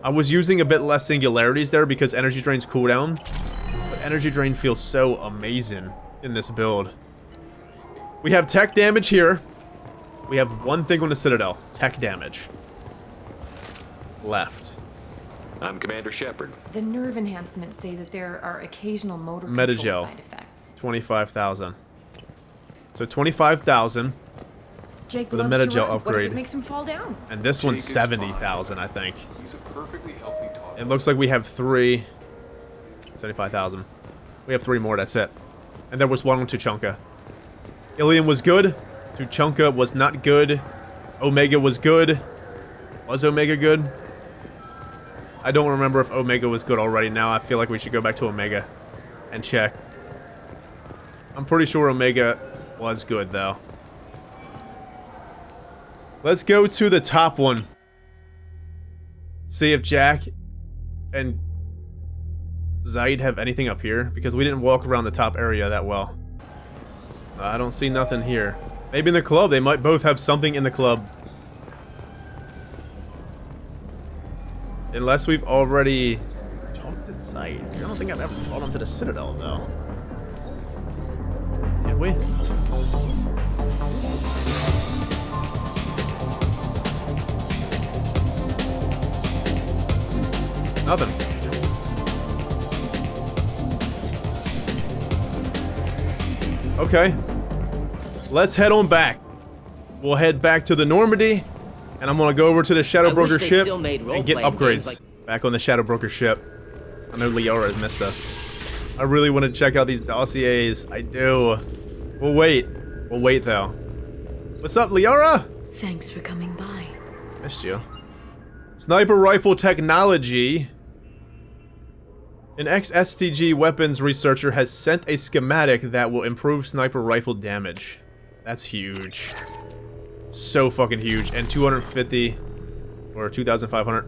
I was using a bit less singularities there because energy drain's cooldown. But energy drain feels so amazing in this build. We have tech damage here. We have one thing on the Citadel. Tech damage. Left. I'm Commander Shepard. The nerve enhancements say that there are occasional motor Metagel. control side effects. 25,000. So 25,000 Jake for the loves to Metagel run. What if upgrade. it makes him fall down? And this one's 70,000, I think. He's a perfectly healthy toddler. It looks like we have 75,000. We have 3 more, that's it. And there was one on Tuchanka. Ilium was good. Tuchanka was not good. Omega was good. Was Omega good? I don't remember if Omega was good already now. I feel like we should go back to Omega and check. I'm pretty sure Omega was good, though. Let's go to the top one. See if Jack and Zaeed have anything up here, because we didn't walk around the top area that well. I don't see nothing here. Maybe in the club. They might both have something in the club. Unless we've already talked to Zaeed. I don't think I've ever brought him to the Citadel, though. Did we? Nothing. Okay. Let's head on back. We'll head back to the Normandy. And I'm gonna go over to the Shadow Broker ship and get upgrades. Back on the Shadow Broker ship. I know Liara has missed us. I really want to check out these dossiers. I do. We'll wait. We'll wait though. What's up, Liara? Thanks for coming by. Missed you. Sniper rifle technology. An ex-STG weapons researcher has sent a schematic that will improve sniper rifle damage. That's huge. So fucking huge. And 250 or 2,500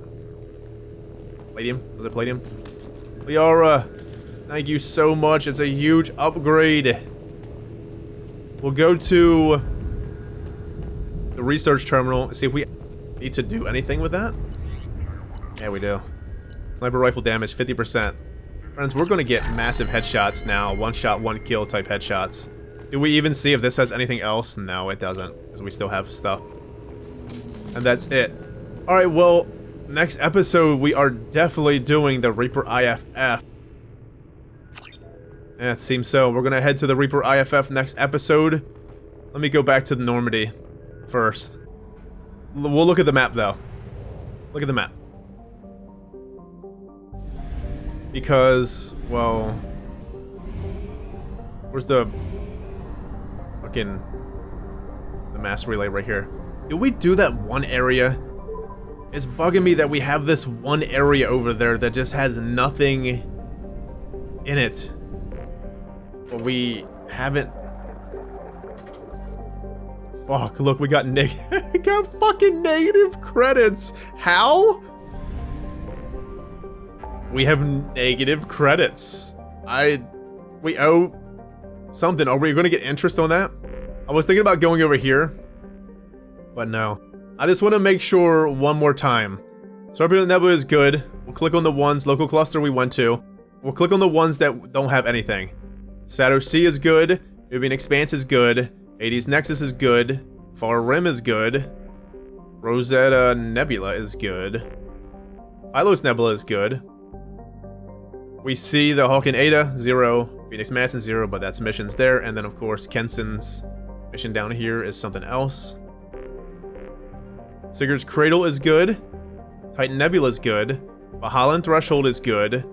palladium. Was it palladium? Liara, thank you so much. It's a huge upgrade. We'll go to the research terminal. See if we need to do anything with that. Yeah, we do. Sniper rifle damage 50%. Friends, we're gonna get massive headshots now. One shot, one kill type headshots. Do we even see if this has anything else? No, it doesn't, because we still have stuff. And that's it. Alright, well, next episode we are definitely doing the Reaper IFF. Yeah, it seems so. We're gonna head to the Reaper IFF next episode. Let me go back to the Normandy first. We'll look at the map, though. Look at the map. Because, well... Where's the... fucking... the mass relay right here. Did we do that one area? It's bugging me that we have this one area over there that just has nothing in it. But we haven't... Fuck, look, we got we got fucking negative credits. How? We have negative credits. We owe something. Are we gonna get interest on that? I was thinking about going over here, but no. I just want to make sure one more time. Scorpion Nebula is good. We'll click on the ones. Local cluster we went to. We'll click on the ones that don't have anything. Sato C is good. Nubian Expanse is good. Hades Nexus is good. Far Rim is good. Rosetta Nebula is good. Pylos Nebula is good. We see the Hawk and Ada, 0. Phoenix Masson, 0, but that's missions there. And then, of course, Kenson's mission down here is something else. Sigurd's Cradle is good. Titan Nebula is good. Bahalan Threshold is good.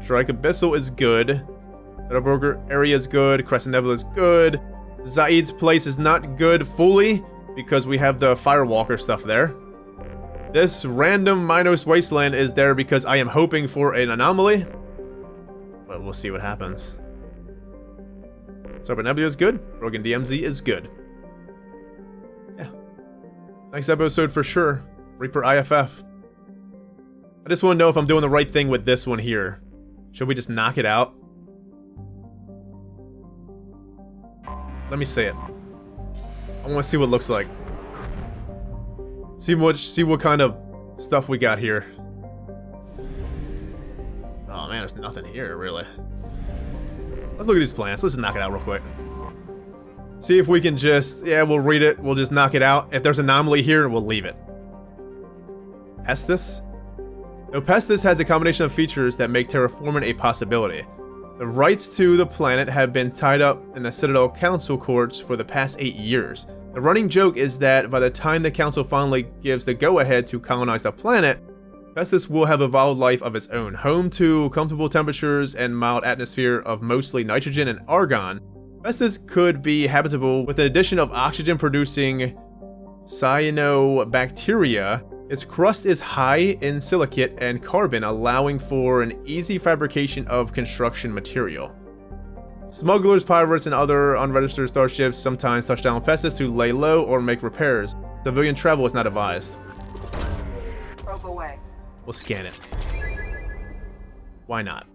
Strike Abyssal is good. Shadowbroker area is good. Crescent Nebula is good. Zaeed's place is not good fully because we have the Firewalker stuff there. This random Minos Wasteland is there because I am hoping for an anomaly. But we'll see what happens. Serpent Nebula is good. Broken DMZ is good. Yeah. Next episode for sure. Reaper IFF. I just want to know if I'm doing the right thing with this one here. Should we just knock it out? Let me see it. I want to see what it looks like. See what kind of stuff we got here. Oh man, there's nothing here, really. Let's look at these plants. Let's just knock it out real quick. See if we can just... Yeah, we'll read it. We'll just knock it out. If there's an anomaly here, we'll leave it. Pestis? No, Pestis has a combination of features that make terraforming a possibility. The rights to the planet have been tied up in the Citadel Council courts for the past 8 years. The running joke is that by the time the Council finally gives the go-ahead to colonize the planet, Pestis will have evolved life of its own. Home to comfortable temperatures and mild atmosphere of mostly nitrogen and argon, Pestis could be habitable with an addition of oxygen-producing cyanobacteria. Its crust is high in silicate and carbon, allowing for an easy fabrication of construction material. Smugglers, pirates, and other unregistered starships sometimes touch down on Pestis to lay low or make repairs. Civilian travel is not advised. Probe away. We'll scan it. Why not?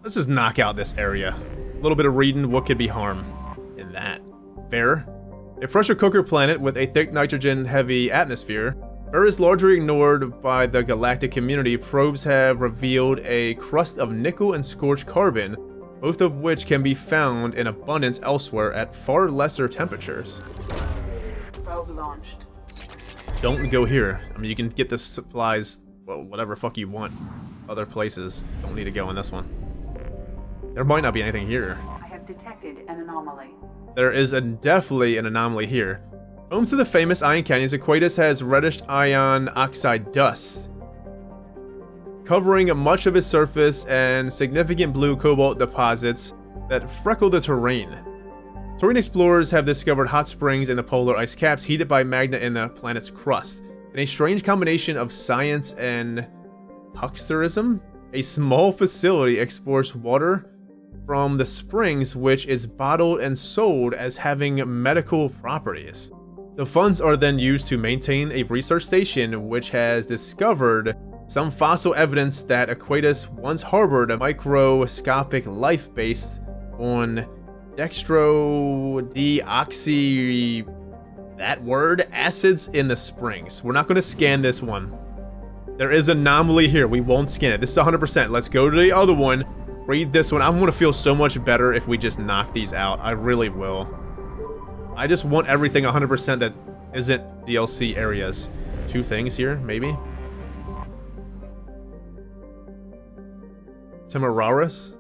Let's just knock out this area. A little bit of reading, what could be harm in that? Fair. A pressure cooker planet with a thick nitrogen-heavy atmosphere, Fair is largely ignored by the galactic community. Probes have revealed a crust of nickel and scorched carbon, both of which can be found in abundance elsewhere at far lesser temperatures. Probe launched. Don't go here. I mean, you can get the supplies, well, whatever fuck you want, other places. Don't need to go on this one. There might not be anything here. I have detected an anomaly. There is definitely an anomaly here. Home to the famous Iron Canyons, Aquatus has reddish ion oxide dust covering much of its surface and significant blue cobalt deposits that freckle the terrain. Taurian explorers have discovered hot springs in the polar ice caps heated by magma in the planet's crust. In a strange combination of science and hucksterism, a small facility explores water from the springs, which is bottled and sold as having medical properties. The funds are then used to maintain a research station which has discovered some fossil evidence that Aquatus once harbored a microscopic life based on dextrodeoxy... that word? Acids in the springs. We're not going to scan this one. There is an anomaly here. We won't scan it. This is 100%. Let's go to the other one. Read this one. I'm going to feel so much better if we just knock these out. I really will. I just want everything 100% that isn't DLC areas. 2 things here, maybe? Temeraris.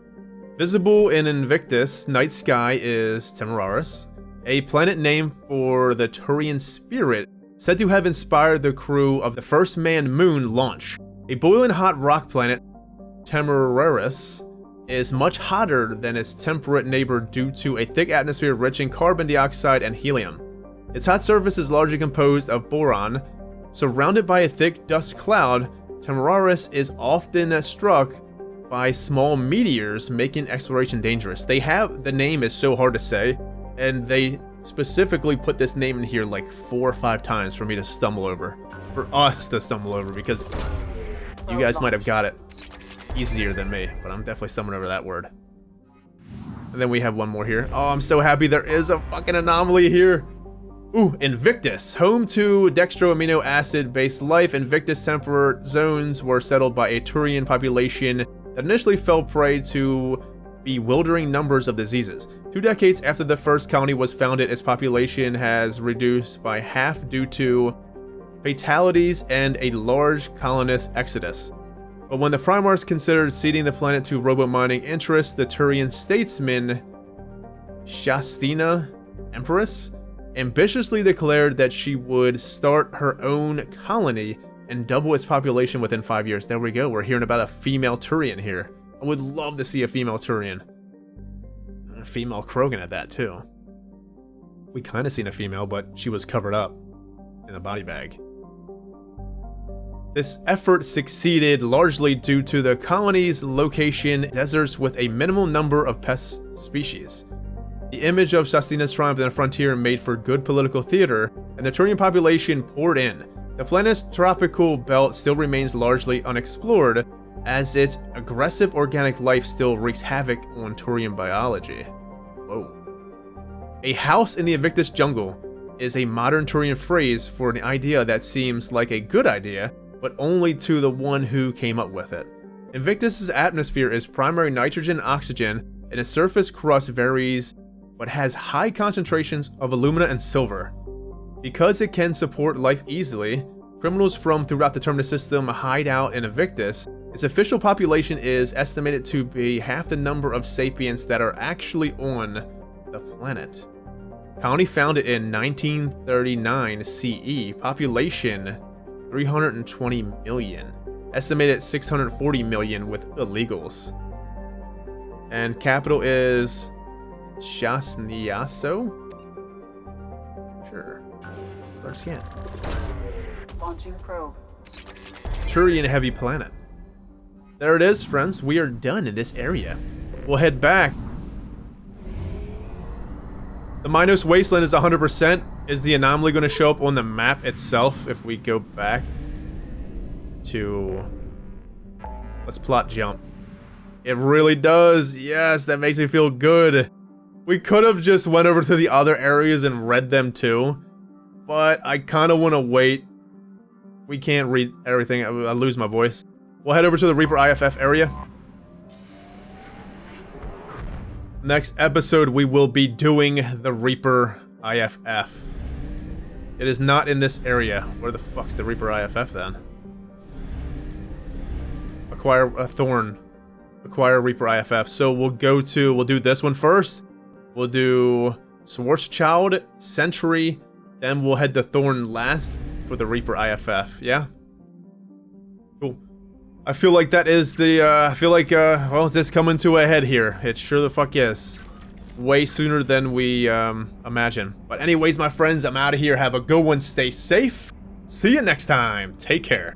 Visible in Invictus night sky is Temeraris, a planet named for the Turian spirit, said to have inspired the crew of the first manned moon launch. A boiling hot rock planet, Temeraris is much hotter than its temperate neighbor due to a thick atmosphere rich in carbon dioxide and helium. Its hot surface is largely composed of boron. Surrounded by a thick dust cloud, Temeraris is often struck by small meteors, making exploration dangerous. The name is so hard to say, and they specifically put this name in here like 4 or 5 times for me to stumble over. For us to stumble over, because you guys might have got it easier than me, but I'm definitely stumbling over that word. And then we have one more here. Oh, I'm so happy there is a fucking anomaly here. Ooh, Invictus. Home to dextro amino acid based life, Invictus temperate zones were settled by a Turian population that initially fell prey to bewildering numbers of diseases. 2 decades after the first colony was founded, its population has reduced by half due to fatalities and a large colonist exodus. But when the Primars considered ceding the planet to robo-mining interests, the Turian statesman Shastina Empress ambitiously declared that she would start her own colony and double its population within 5 years. There we go, we're hearing about a female Turian here. I would love to see a female Turian. And a female Krogan at that, too. We kind of seen a female, but she was covered up in a body bag. This effort succeeded largely due to the colony's location in deserts with a minimal number of pest species. The image of Sastina's triumph in the frontier made for good political theater, and the Turian population poured in. The planet's tropical belt still remains largely unexplored, as its aggressive organic life still wreaks havoc on Turian biology. Whoa. A house in the Invictus jungle is a modern Turian phrase for an idea that seems like a good idea, but only to the one who came up with it. Invictus's atmosphere is primary nitrogen and oxygen, and its surface crust varies but has high concentrations of alumina and silver. Because it can support life easily, criminals from throughout the Terminus system hide out in Invictus. Its official population is estimated to be half the number of sapiens that are actually on the planet. Colony founded in 1939 CE, population 320 million, estimated 640 million with illegals. And capital is Shasniaso? Sure. Start scan. Launching probe. Turian heavy planet. There it is, friends. We are done in this area. We'll head back. The Minos Wasteland is 100%. Is the anomaly going to show up on the map itself if we go back to... Let's plot jump. It really does. Yes, that makes me feel good. We could have just went over to the other areas and read them too, but I kind of want to wait. We can't read everything. I lose my voice. We'll head over to the Reaper IFF area. Next episode, we will be doing the Reaper IFF. It is not in this area. Where the fuck's the Reaper IFF then? Acquire a Thorn. Acquire Reaper IFF. So we'll do this one first. We'll do Schwarzschild, Sentry, then we'll head to Thorn last for the Reaper IFF, yeah? Cool. I feel like that is the, well, it's just coming to a head here. It sure the fuck is. Way sooner than we, imagine. But anyways, my friends, I'm out of here. Have a good one. Stay safe. See you next time. Take care.